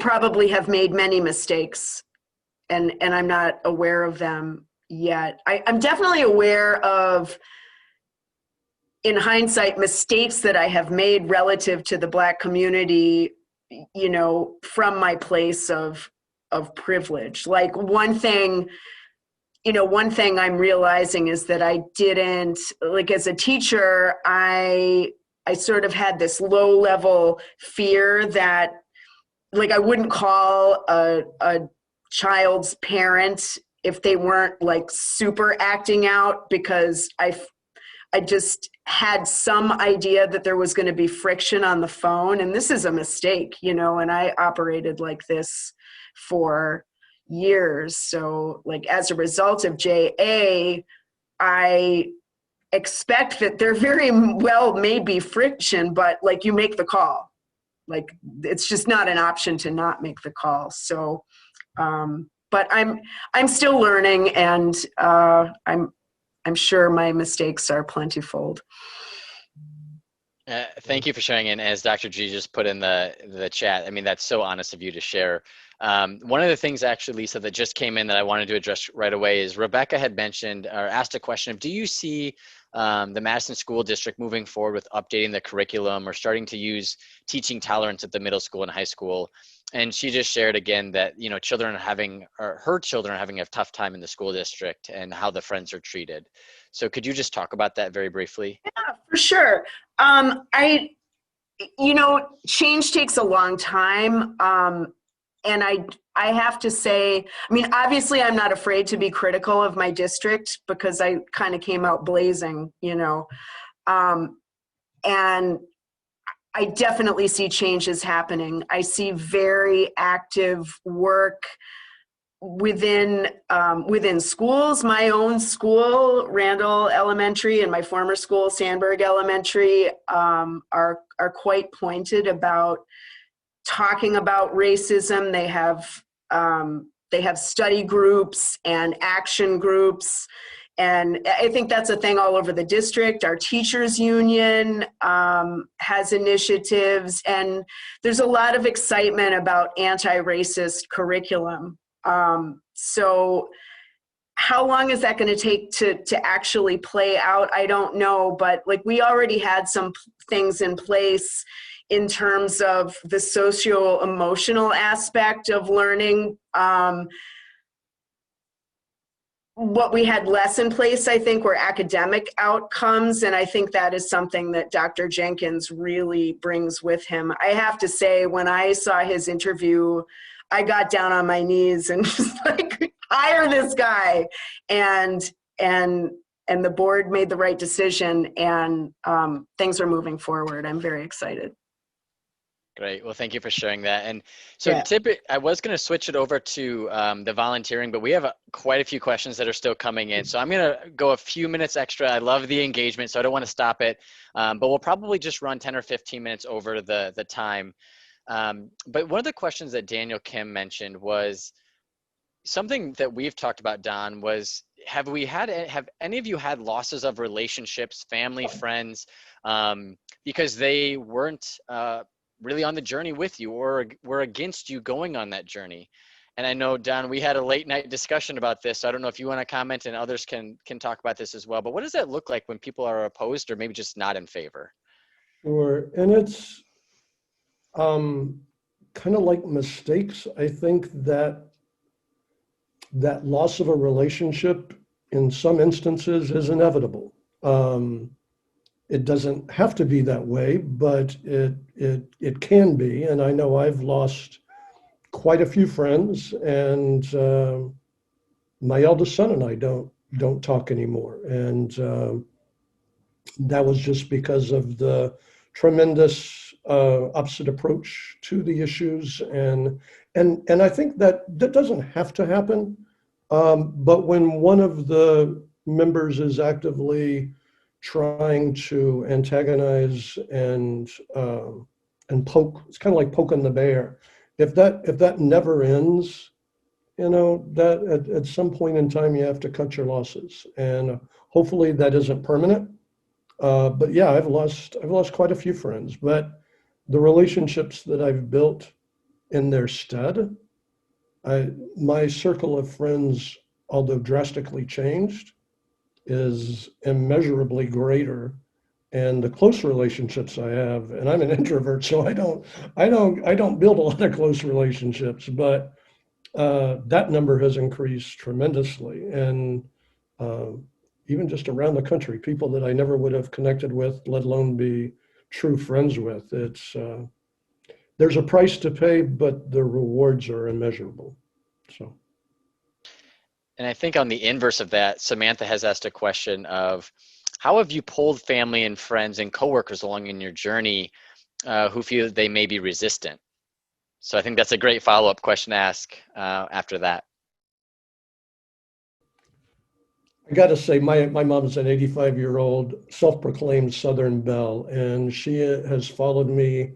probably have made many mistakes, and I'm not aware of them yet. I'm definitely aware of, in hindsight, mistakes that I have made relative to the Black community, you know, from my place of privilege. Like one thing I'm realizing is that I didn't, like, as a teacher, I sort of had this low level fear that, like, I wouldn't call a child's parent if they weren't like super acting out, because I just had some idea that there was going to be friction on the phone, and this is a mistake, you know, and I operated like this for years. So, like, as a result of JA, I expect that there very well may be friction, but like, you make the call. Like, it's just not an option to not make the call. So, but I'm still learning, and I'm sure my mistakes are plentyfold. Thank you for sharing. And as Dr. G just put in the chat, I mean, that's so honest of you to share. One of the things, actually, Lisa, that just came in that I wanted to address right away is Rebecca had mentioned or asked a question of, do you see the Madison School District moving forward with updating the curriculum or starting to use teaching tolerance at the middle school and high school? And she just shared again that, you know, her children are having a tough time in the school district and how the friends are treated. So could you just talk about that very briefly? Yeah, for sure. Change takes a long time. And I have to say, I mean, obviously I'm not afraid to be critical of my district, because I kind of came out blazing, you know. And I definitely see changes happening. I see very active work within schools. My own school, Randall Elementary, and my former school, Sandburg Elementary, are quite pointed about talking about racism. They have study groups and action groups. And I think that's a thing all over the district. Our teachers union has initiatives, and there's a lot of excitement about anti-racist curriculum. So how long is that going to take to actually play out? I don't know, but like, we already had some things in place in terms of the socio-emotional aspect of learning. What we had less in place, I think, were academic outcomes. And I think that is something that Dr. Jenkins really brings with him. I have to say, when I saw his interview, I got down on my knees and just like, hire this guy. And the board made the right decision, and things are moving forward. I'm very excited. Great. Well, thank you for sharing that. And so Yeah. I was going to switch it over to the volunteering, but we have quite a few questions that are still coming in. So I'm going to go a few minutes extra. I love the engagement, so I don't want to stop it. But we'll probably just run 10 or 15 minutes over the time. But one of the questions that Daniel Kim mentioned was something that we've talked about, Don, was have any of you had losses of relationships, family, friends, because they weren't really on the journey with you or were against you going on that journey? And I know, Don, we had a late night discussion about this. So I don't know if you want to comment, and others can talk about this as well. But what does that look like when people are opposed or maybe just not in favor? Sure. And it's kind of like mistakes. I think that loss of a relationship in some instances is inevitable. It doesn't have to be that way, but it can be. And I know I've lost quite a few friends, and my eldest son and I don't talk anymore. And that was just because of the tremendous opposite approach to the issues. And I think that doesn't have to happen. But when one of the members is actively trying to antagonize and poke, it's kind of like poking the bear. If that never ends, that at some point in time you have to cut your losses, and hopefully that isn't permanent. But yeah, I've lost quite a few friends, but the relationships that I've built in their stead, my circle of friends, although drastically changed, is immeasurably greater. And the close relationships I have, and I'm an introvert, so I don't build a lot of close relationships, but that number has increased tremendously. And even just around the country, people that I never would have connected with, let alone be true friends with. There's a price to pay, but the rewards are immeasurable. So. And I think on the inverse of that, Samantha has asked a question of, how have you pulled family and friends and coworkers along in your journey who feel they may be resistant? So I think that's a great follow-up question to ask after that. I got to say, my mom's an 85-year-old self-proclaimed Southern belle, and she has followed me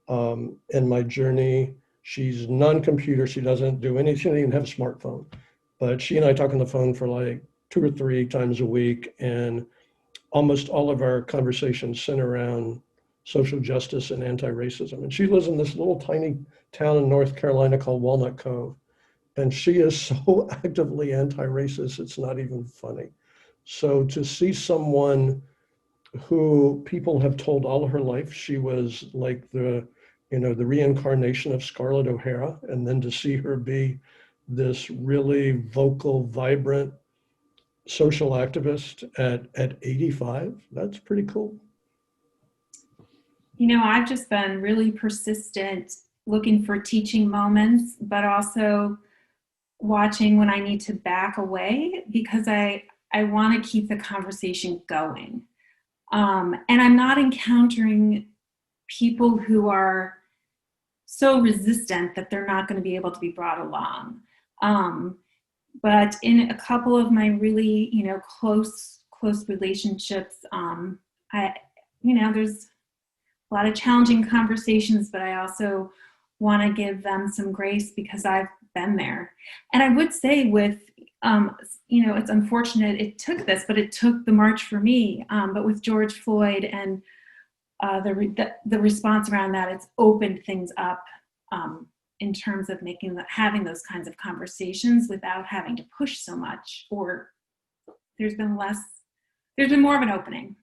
in my journey. She's non-computer. She doesn't do anything. She doesn't even have a smartphone. But she and I talk on the phone for like 2 or 3 times a week, and almost all of our conversations center around social justice and anti-racism. And she lives in this little tiny town in North Carolina called Walnut Cove. And she is so actively anti-racist, it's not even funny. So to see someone who people have told all her life she was like the reincarnation of Scarlett O'Hara, and then to see her be this really vocal, vibrant social activist at 85, that's pretty cool. I've just been really persistent, looking for teaching moments, but also watching when I need to back away, because I want to keep the conversation going. And I'm not encountering people who are so resistant that they're not going to be able to be brought along. But in a couple of my really, close relationships, there's a lot of challenging conversations, but I also want to give them some grace because I've been there. And I would say with, it's unfortunate it took this, but it took the march for me. But with George Floyd and the response around that, it's opened things up in terms of having those kinds of conversations without having to push so much, or there's been more of an opening.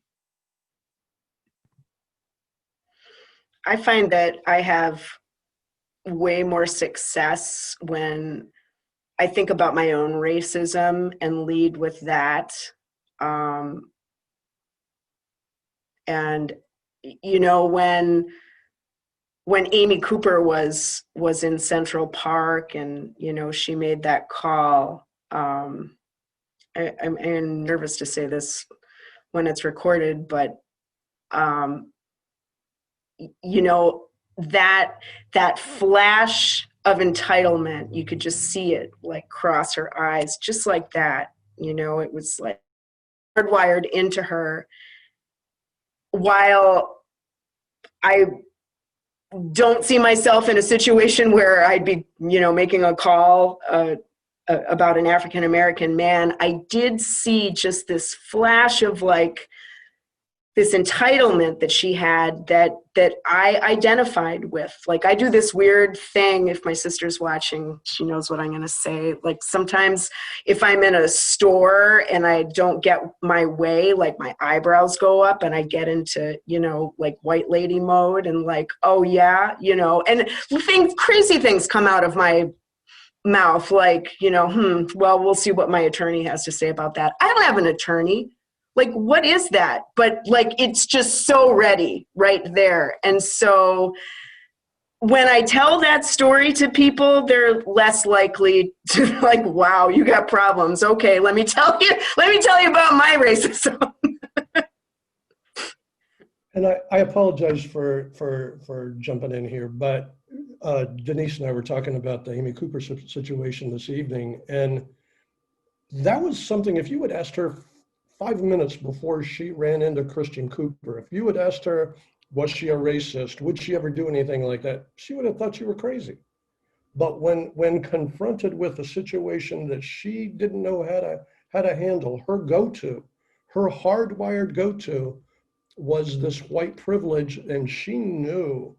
I find that I have way more success when I think about my own racism and lead with that. And when Amy Cooper was in Central Park and she made that call, I'm nervous to say this when it's recorded, but that flash of entitlement, you could just see it like cross her eyes, just like that. It was like hardwired into her. While I don't see myself in a situation where I'd be, making a call about an African-American man, I did see just this flash of like this entitlement that she had that I identified with. Like, I do this weird thing. If my sister's watching, she knows what I'm going to say. Like, sometimes if I'm in a store and I don't get my way, like my eyebrows go up and I get into, like white lady mode and like, oh yeah, and crazy things come out of my mouth. Like, well, we'll see what my attorney has to say about that. I don't have an attorney. Like, what is that? But like, it's just so ready right there. And so when I tell that story to people, they're less likely to like, wow, you got problems. Okay, let me tell you about my racism. And I apologize for jumping in here, but Denise and I were talking about the Amy Cooper situation this evening, and that was something, if you had asked her 5 minutes before she ran into Christian Cooper, if you had asked her, was she a racist? Would she ever do anything like that? She would have thought you were crazy. But when confronted with a situation that she didn't know how to handle, her hardwired go-to was this white privilege, and she knew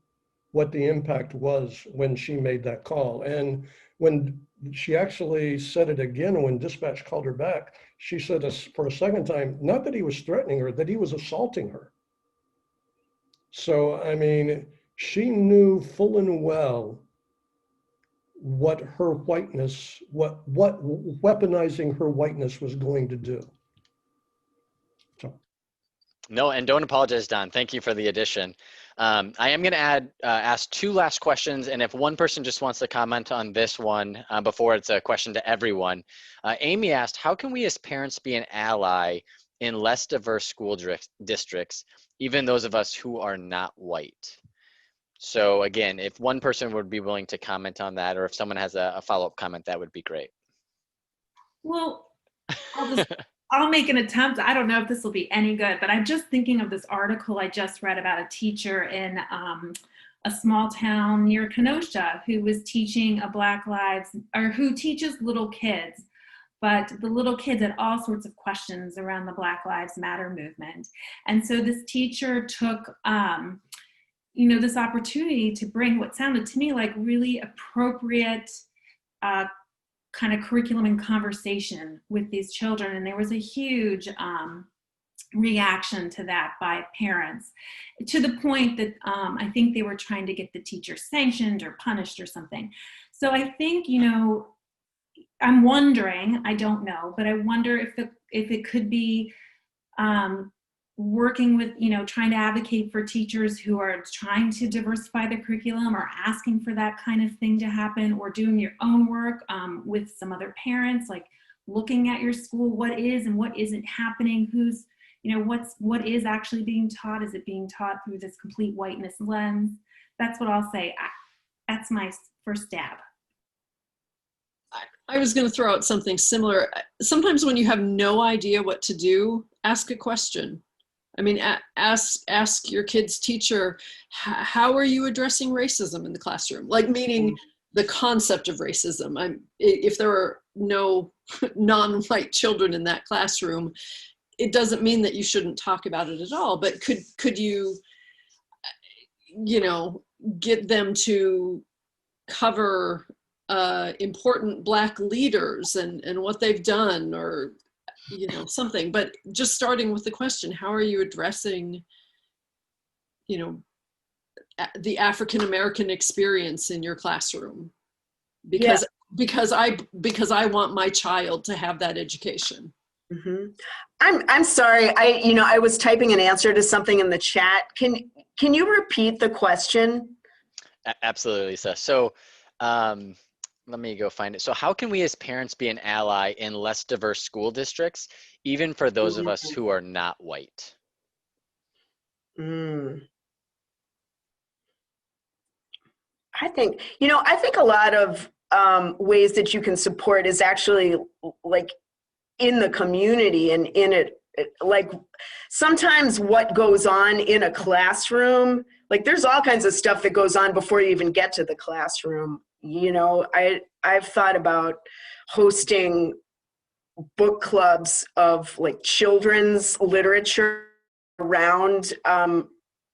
what the impact was when she made that call. And when she actually said it again, when dispatch called her back, she said for a second time, not that he was threatening her, that he was assaulting her. So, I mean, she knew full and well what her whiteness, what weaponizing her whiteness was going to do. So. No, and don't apologize, Don. Thank you for the addition. I am going to ask two last questions, and if one person just wants to comment on this one before it's a question to everyone. Amy asked, how can we as parents be an ally in less diverse school districts, even those of us who are not white? So again, if one person would be willing to comment on that, or if someone has a follow-up comment, that would be great. Well, I'll make an attempt. I don't know if this will be any good, but I'm just thinking of this article I just read about a teacher in a small town near Kenosha who was teaching who teaches little kids, but the little kids had all sorts of questions around the Black Lives Matter movement. And so this teacher took, this opportunity to bring what sounded to me like really appropriate kind of curriculum and conversation with these children. And there was a huge reaction to that by parents, to the point that I think they were trying to get the teacher sanctioned or punished or something. So I think, I'm wondering, I don't know, but I wonder if it could be working with, trying to advocate for teachers who are trying to diversify the curriculum or asking for that kind of thing to happen, or doing your own work with some other parents, like looking at your school, what is and what isn't happening, who's, what is actually being taught? Is it being taught through this complete whiteness lens? That's what I'll say. That's my first stab. I was going to throw out something similar. Sometimes when you have no idea what to do, ask a question. I mean, ask your kid's teacher, how are you addressing racism in the classroom? Like, meaning the concept of racism. If there are no non-white children in that classroom, it doesn't mean that you shouldn't talk about it at all. But could you, get them to cover important Black leaders and what they've done, or something, but just starting with the question, how are you addressing, the African American experience in your classroom? Because I want my child to have that education. Mm-hmm. I'm sorry. I was typing an answer to something in the chat. Can you repeat the question? Absolutely, Lisa. So let me go find it. So how can we as parents be an ally in less diverse school districts, even for those of us who are not white? I think a lot of ways that you can support is actually like in the community and in it. Like sometimes what goes on in a classroom, like there's all kinds of stuff that goes on before you even get to the classroom. I've thought about hosting book clubs of like children's literature around.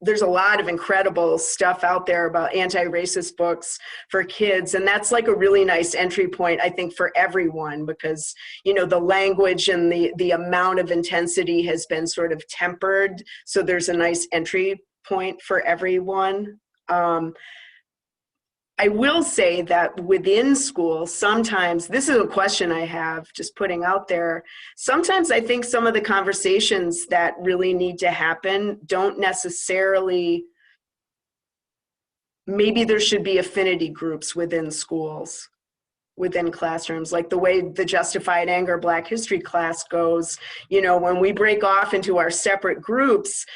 There's a lot of incredible stuff out there about anti-racist books for kids. And that's like a really nice entry point, I think, for everyone, because, you know, the language and the amount of intensity has been sort of tempered. So there's a nice entry point for everyone. I will say that within school, sometimes, this is a question I have, just putting out there, sometimes I think some of the conversations that really need to happen don't necessarily, maybe there should be affinity groups within schools, within classrooms, like the way the Justified Anger Black History class goes. You know, when we break off into our separate groups,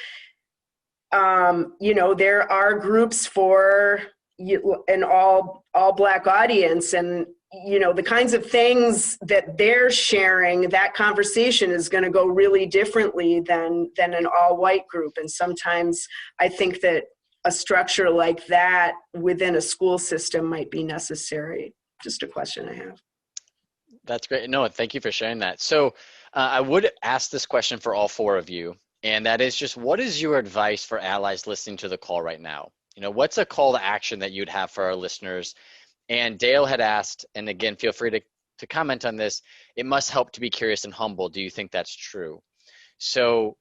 you know, there are groups for an all Black audience, and you know, the kinds of things that they're sharing, that conversation is going to go really differently than an all white group. And sometimes I think that a structure like that within a school system might be necessary. Just a question I have. That's great. No, thank you for sharing that. So I would ask this question for all four of you, and that is just, what is your advice for allies listening to the call right now? You know, what's a call to action that you'd have for our listeners? And Dale had asked, and again, feel free to comment on this, it must help to be curious and humble. Do you think that's true? So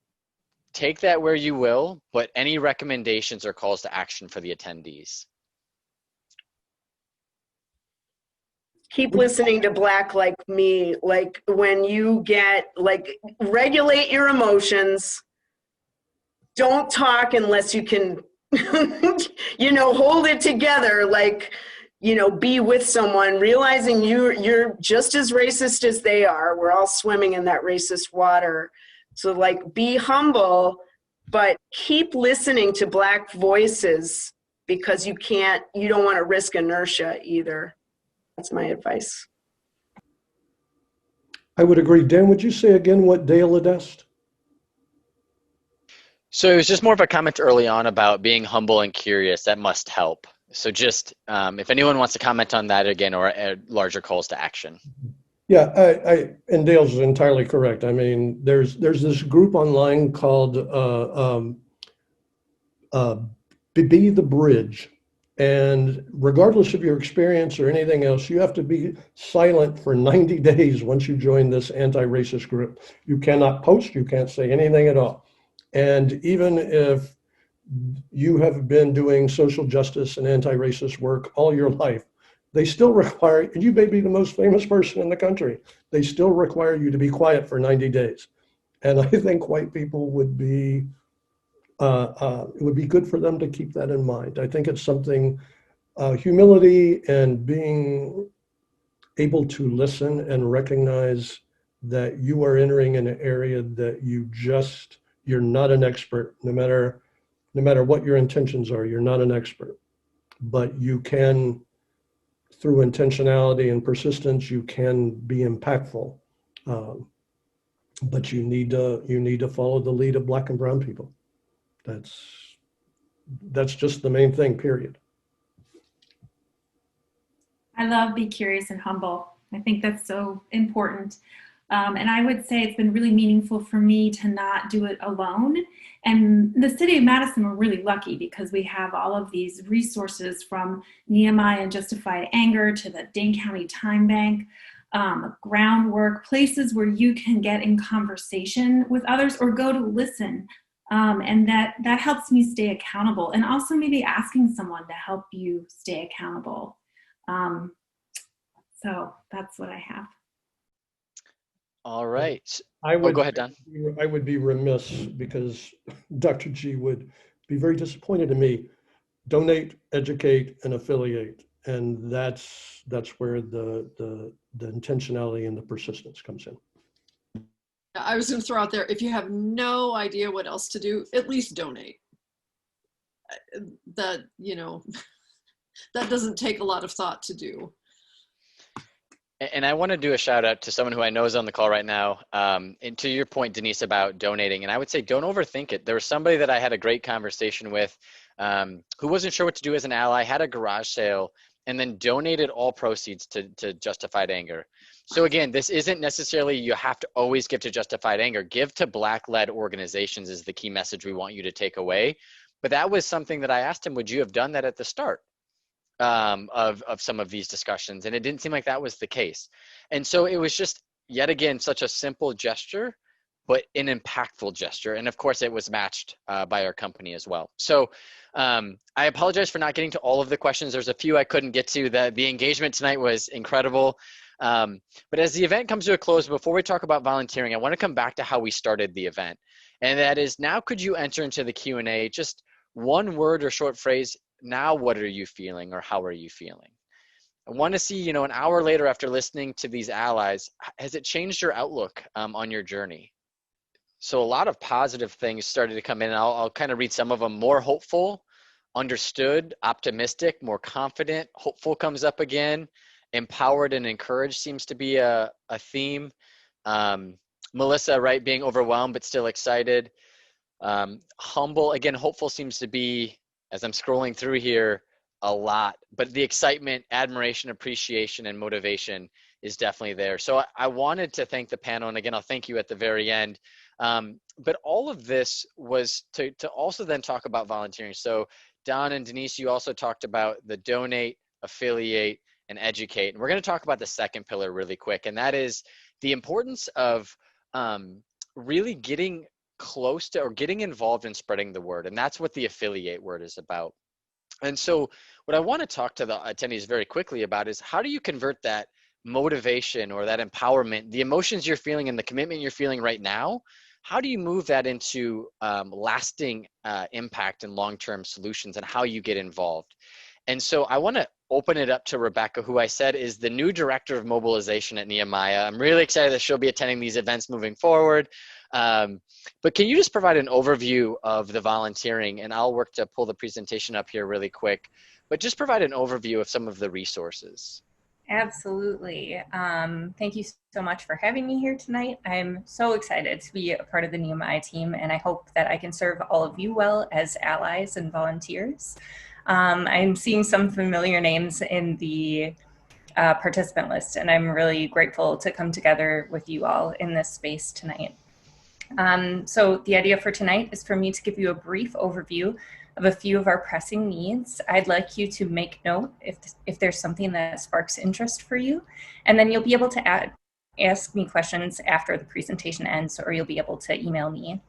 take that where you will, but any recommendations or calls to action for the attendees? Keep listening to Black Like Me. Like, when you get, like, regulate your emotions. Don't talk unless you can, you know, hold it together. Like, you know, be with someone, realizing you're just as racist as they are. We're all swimming in that racist water. So, like, be humble, but keep listening to Black voices, because you don't want to risk inertia either. That's my advice. I would agree. Dan, would you say again what Dale had asked? So it was just more of a comment early on about being humble and curious. That must help. So just if anyone wants to comment on that again, or larger calls to action. Yeah, and Dale's is entirely correct. I mean, there's this group online called Be the Bridge. And regardless of your experience or anything else, you have to be silent for 90 days once you join this anti-racist group. You cannot post, you can't say anything at all. And even if you have been doing social justice and anti-racist work all your life, they still require, and you may be the most famous person in the country, they still require you to be quiet for 90 days. And I think white people would be, it would be good for them to keep that in mind. I think it's something, humility and being able to listen and recognize that you are entering an area that you're not an expert. No matter what your intentions are, you're not an expert. But you can, through intentionality and persistence, you can be impactful. But you need to follow the lead of Black and brown people. That's just the main thing, period. I love be curious and humble. I think that's so important. And I would say it's been really meaningful for me to not do it alone. And the city of Madison, we're really lucky because we have all of these resources, from Nehemiah and Justified Anger to the Dane County Time Bank, groundwork, places where you can get in conversation with others or go to listen. And that helps me stay accountable, and also maybe asking someone to help you stay accountable. So that's what I have. All right. Go ahead, Don. I would be remiss, because Dr. G would be very disappointed in me. Donate, educate, and affiliate. And that's where the intentionality and the persistence comes in. I was going to throw out there, if you have no idea what else to do, at least donate. That, you know, that doesn't take a lot of thought to do. And I want to do a shout out to someone who I know is on the call right now. And to your point, Denise, about donating, and I would say don't overthink it. There was somebody that I had a great conversation with who wasn't sure what to do as an ally, had a garage sale, and then donated all proceeds to Justified Anger. So again, this isn't necessarily you have to always give to Justified Anger. Give to Black-led organizations is the key message we want you to take away. But that was something that I asked him, would you have done that at the start of some of these discussions? And it didn't seem like that was the case. And so it was just, yet again, such a simple gesture, but an impactful gesture. And of course, it was matched by our company as well. So I apologize for not getting to all of the questions. There's a few I couldn't get to. The engagement tonight was incredible. But as the event comes to a close, before we talk about volunteering, I want to come back to how we started the event. And that is, now could you enter into the Q&A just one word or short phrase, now what are you feeling, or how are you feeling? I want to see, an hour later after listening to these allies, has it changed your outlook on your journey? So a lot of positive things started to come in. I'll kind of read some of them. More hopeful, understood, optimistic, more confident. Hopeful comes up again. Empowered and encouraged seems to be a theme. Melissa, right, being overwhelmed but still excited. Humble, again, hopeful seems to be, as I'm scrolling through here, a lot. But the excitement, admiration, appreciation, and motivation is definitely there. So I wanted to thank the panel, and again, I'll thank you at the very end. But all of this was to also then talk about volunteering. So Don and Denise, you also talked about the donate, affiliate, and educate. And we're going to talk about the second pillar really quick, and that is the importance of really getting close to or getting involved in spreading the word. And that's what the affiliate word is about. And so what I want to talk to the attendees very quickly about is, how do you convert that motivation or that empowerment, the emotions you're feeling and the commitment you're feeling right now, how do you move that into lasting impact and long-term solutions, and how you get involved? And so I want to open it up to Rebecca, who I said is the new director of mobilization at Nehemiah. I'm really excited that she'll be attending these events moving forward. But can you just provide an overview of the volunteering? And I'll work to pull the presentation up here really quick, but just provide an overview of some of the resources. Absolutely. Thank you so much for having me here tonight. I'm so excited to be a part of the Nehemiah team, and I hope that I can serve all of you well as allies and volunteers. I'm seeing some familiar names in the participant list, and I'm really grateful to come together with you all in this space tonight. So the idea for tonight is for me to give you a brief overview of a few of our pressing needs. I'd like you to make note if there's something that sparks interest for you, and then you'll be able to ask me questions after the presentation ends, or you'll be able to email me.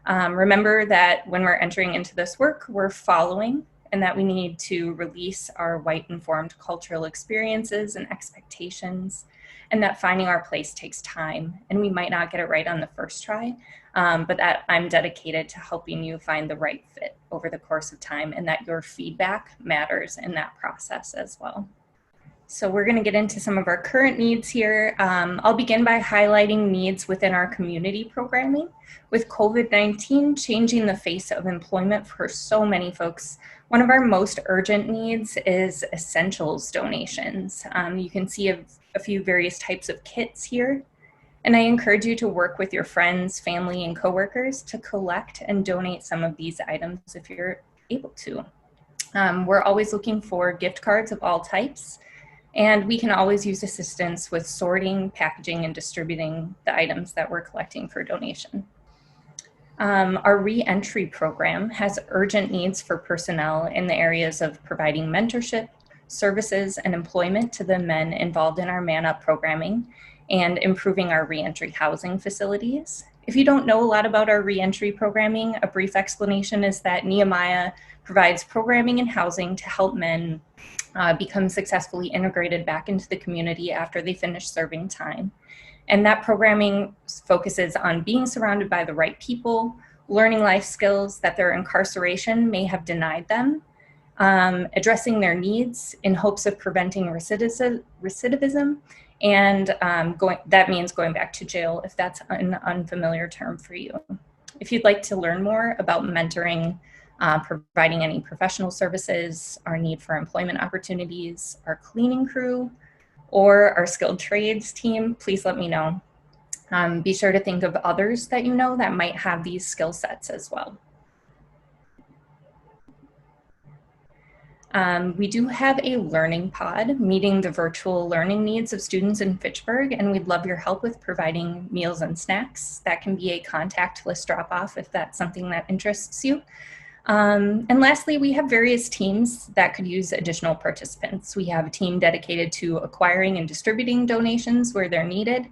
Remember that when we're entering into this work, we're following, and that we need to release our white-informed cultural experiences and expectations, and that finding our place takes time, and we might not get it right on the first try, but that I'm dedicated to helping you find the right fit over the course of time, and that your feedback matters in that process as well. So we're going to get into some of our current needs here. I'll begin by highlighting needs within our community programming. With COVID-19 changing the face of employment for so many folks, one of our most urgent needs is essentials donations. You can see a few various types of kits here, and I encourage you to work with your friends, family, and coworkers to collect and donate some of these items if you're able to. We're always looking for gift cards of all types, and we can always use assistance with sorting, packaging, and distributing the items that we're collecting for donation. Our re-entry program has urgent needs for personnel in the areas of providing mentorship, services, and employment to the men involved in our Man Up programming, and improving our re-entry housing facilities. If you don't know a lot about our re-entry programming, a brief explanation is that Nehemiah provides programming and housing to help men become successfully integrated back into the community after they finish serving time. And that programming focuses on being surrounded by the right people, learning life skills that their incarceration may have denied them, addressing their needs in hopes of preventing recidivism, and that means going back to jail if that's an unfamiliar term for you. If you'd like to learn more about mentoring, providing any professional services, our need for employment opportunities, our cleaning crew, or our skilled trades team, please let me know. Be sure to think of others that you know that might have these skill sets as well. We do have a learning pod meeting the virtual learning needs of students in Fitchburg, and we'd love your help with providing meals and snacks. That can be a contactless drop-off if that's something that interests you. And lastly, we have various teams that could use additional participants. We have a team dedicated to acquiring and distributing donations where they're needed,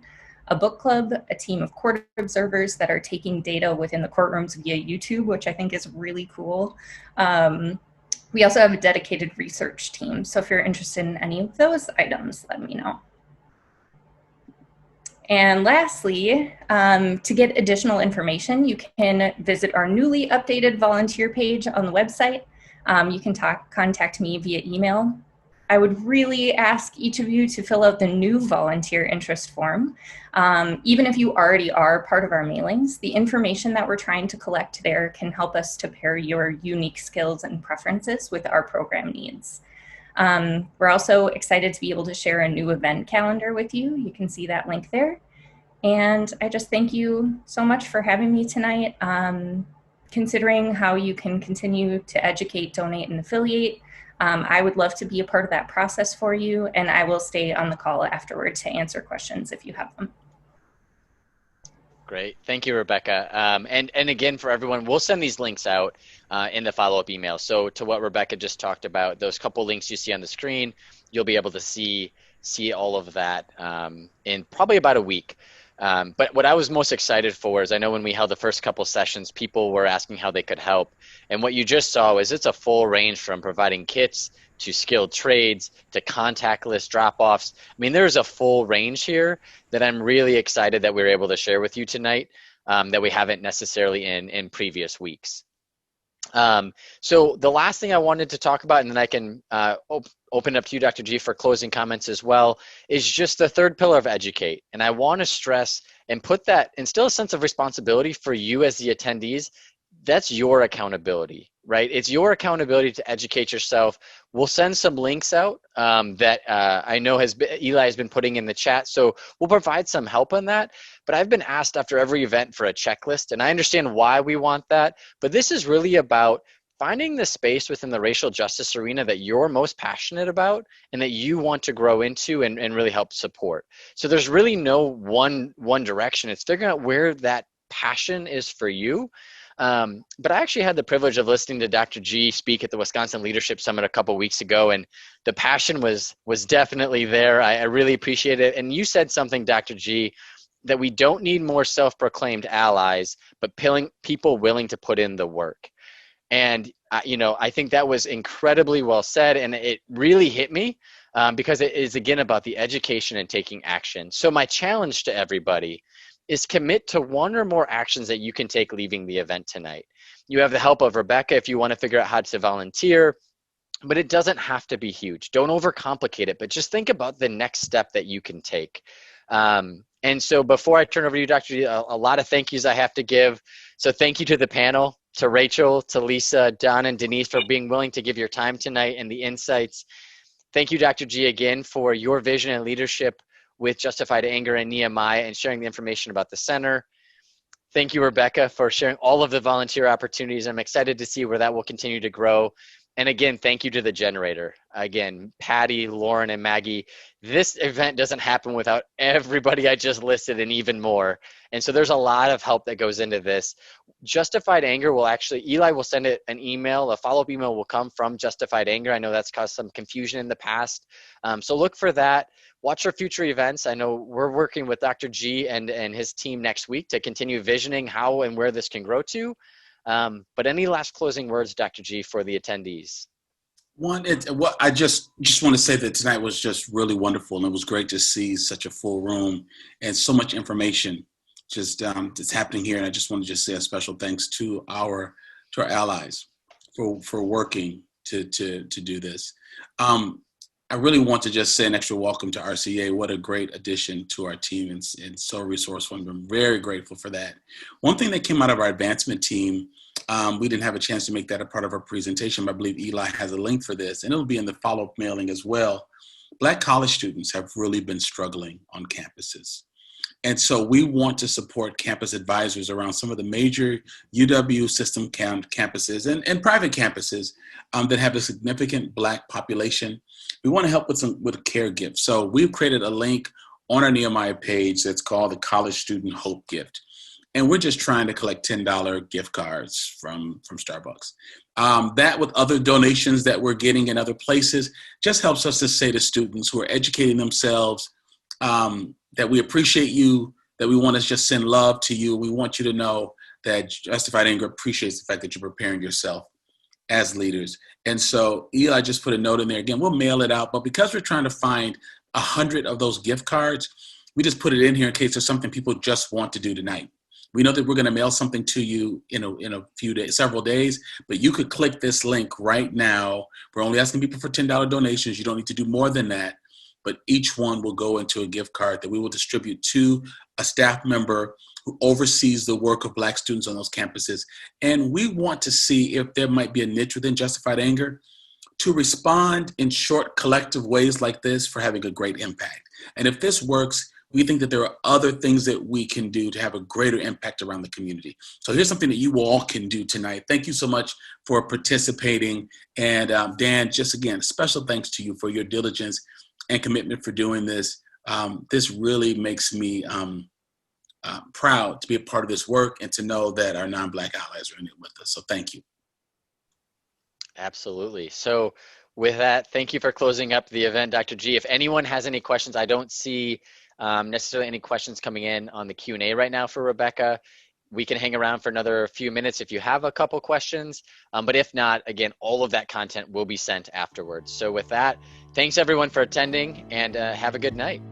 a book club, a team of court observers that are taking data within the courtrooms via YouTube, which I think is really cool. We also have a dedicated research team. So if you're interested in any of those items, let me know. And lastly, to get additional information, you can visit our newly updated volunteer page on the website. You can contact me via email. I would really ask each of you to fill out the new volunteer interest form. Even if you already are part of our mailings, the information that we're trying to collect there can help us to pair your unique skills and preferences with our program needs. We're also excited to be able to share a new event calendar with you. You can see that link there. And I just thank you so much for having me tonight. Considering how you can continue to educate, donate, and affiliate, I would love to be a part of that process for you, and I will stay on the call afterward to answer questions if you have them. Great. Thank you, Rebecca. And again, for everyone, we'll send these links out in the follow-up email. So to what Rebecca just talked about, those couple links you see on the screen, you'll be able to see all of that in probably about a week. But what I was most excited for is I know when we held the first couple sessions, people were asking how they could help. And what you just saw is it's a full range from providing kits to skilled trades to contactless drop-offs. I mean, there's a full range here that I'm really excited that we were able to share with you tonight that we haven't necessarily in previous weeks. So the last thing I wanted to talk about, and then I can open up to you, Dr. G, for closing comments as well, is just the third pillar of educate. And I want to stress and put that, instill a sense of responsibility for you as the attendees. That's your accountability, right? It's your accountability to educate yourself. We'll send some links out that I know Eli has been putting in the chat. So we'll provide some help on that. But I've been asked after every event for a checklist, and I understand why we want that. But this is really about finding the space within the racial justice arena that you're most passionate about and that you want to grow into and really help support. So there's really no one direction. It's figuring out where that passion is for you. But I actually had the privilege of listening to Dr. G speak at the Wisconsin Leadership Summit a couple weeks ago, and the passion was definitely there. I really appreciate it. And you said something, Dr. G, that we don't need more self-proclaimed allies, but people willing to put in the work. And, I think that was incredibly well said, and it really hit me because it is, again, about the education and taking action. So my challenge to everybody is commit to one or more actions that you can take leaving the event tonight. You have the help of Rebecca if you want to figure out how to volunteer, but it doesn't have to be huge. Don't overcomplicate it, but just think about the next step that you can take. And so before I turn over to you, Dr. G, a lot of thank yous I have to give. So thank you to the panel, to Rachel, to Lisa, Don, and Denise for being willing to give your time tonight and the insights. Thank you, Dr. G, again, for your vision and leadership with Justified Anger and Nehemiah and sharing the information about the center. Thank you, Rebecca, for sharing all of the volunteer opportunities. I'm excited to see where that will continue to grow. And again, thank you to the generator. Again, Patty, Lauren, and Maggie. This event doesn't happen without everybody I just listed and even more. And so there's a lot of help that goes into this. Justified Anger will actually, Eli will send it an email, a follow-up email will come from Justified Anger. I know that's caused some confusion in the past. So look for that. Watch our future events. I know we're working with Dr. G and his team next week to continue visioning how and where this can grow to. But any last closing words, Dr. G, for the attendees? I just want to say that tonight was just really wonderful, and it was great to see such a full room and so much information just that's happening here. And I just want to just say a special thanks to our allies for working to do this. I really want to just say an extra welcome to RCA. What a great addition to our team and so resourceful. I'm very grateful for that. One thing that came out of our advancement team, we didn't have a chance to make that a part of our presentation, but I believe Eli has a link for this, and it'll be in the follow-up mailing as well. Black college students have really been struggling on campuses. And so we want to support campus advisors around some of the major UW system campuses and private campuses that have a significant Black population. We want to help with care gifts. So we've created a link on our Nehemiah page that's called the College Student Hope Gift. And we're just trying to collect $10 gift cards from Starbucks. That with other donations that we're getting in other places just helps us to say to students who are educating themselves that we appreciate you, that we want to just send love to you. We want you to know that Justified Anger appreciates the fact that you're preparing yourself as leaders. And so Eli just put a note in there. Again, we'll mail it out, but because we're trying to find 100 of those gift cards, we just put it in here in case there's something people just want to do tonight. We know that we're going to mail something to you in a few days, several days, but you could click this link right now. We're only asking people for $10 donations. You don't need to do more than that, but each one will go into a gift card that we will distribute to a staff member who oversees the work of Black students on those campuses. And we want to see if there might be a niche within Justified Anger to respond in short collective ways like this for having a great impact. And if this works, we think that there are other things that we can do to have a greater impact around the community. So here's something that you all can do tonight. Thank you so much for participating. And Dan, just again, special thanks to you for your diligence and commitment for doing this. This really makes me proud to be a part of this work and to know that our non-Black allies are in it with us. So thank you. Absolutely. So with that, thank you for closing up the event, Dr. G. If anyone has any questions, I don't see necessarily any questions coming in on the Q&A right now for Rebecca. We can hang around for another few minutes if you have a couple questions. But if not, again, all of that content will be sent afterwards. So with that, thanks everyone for attending and have a good night.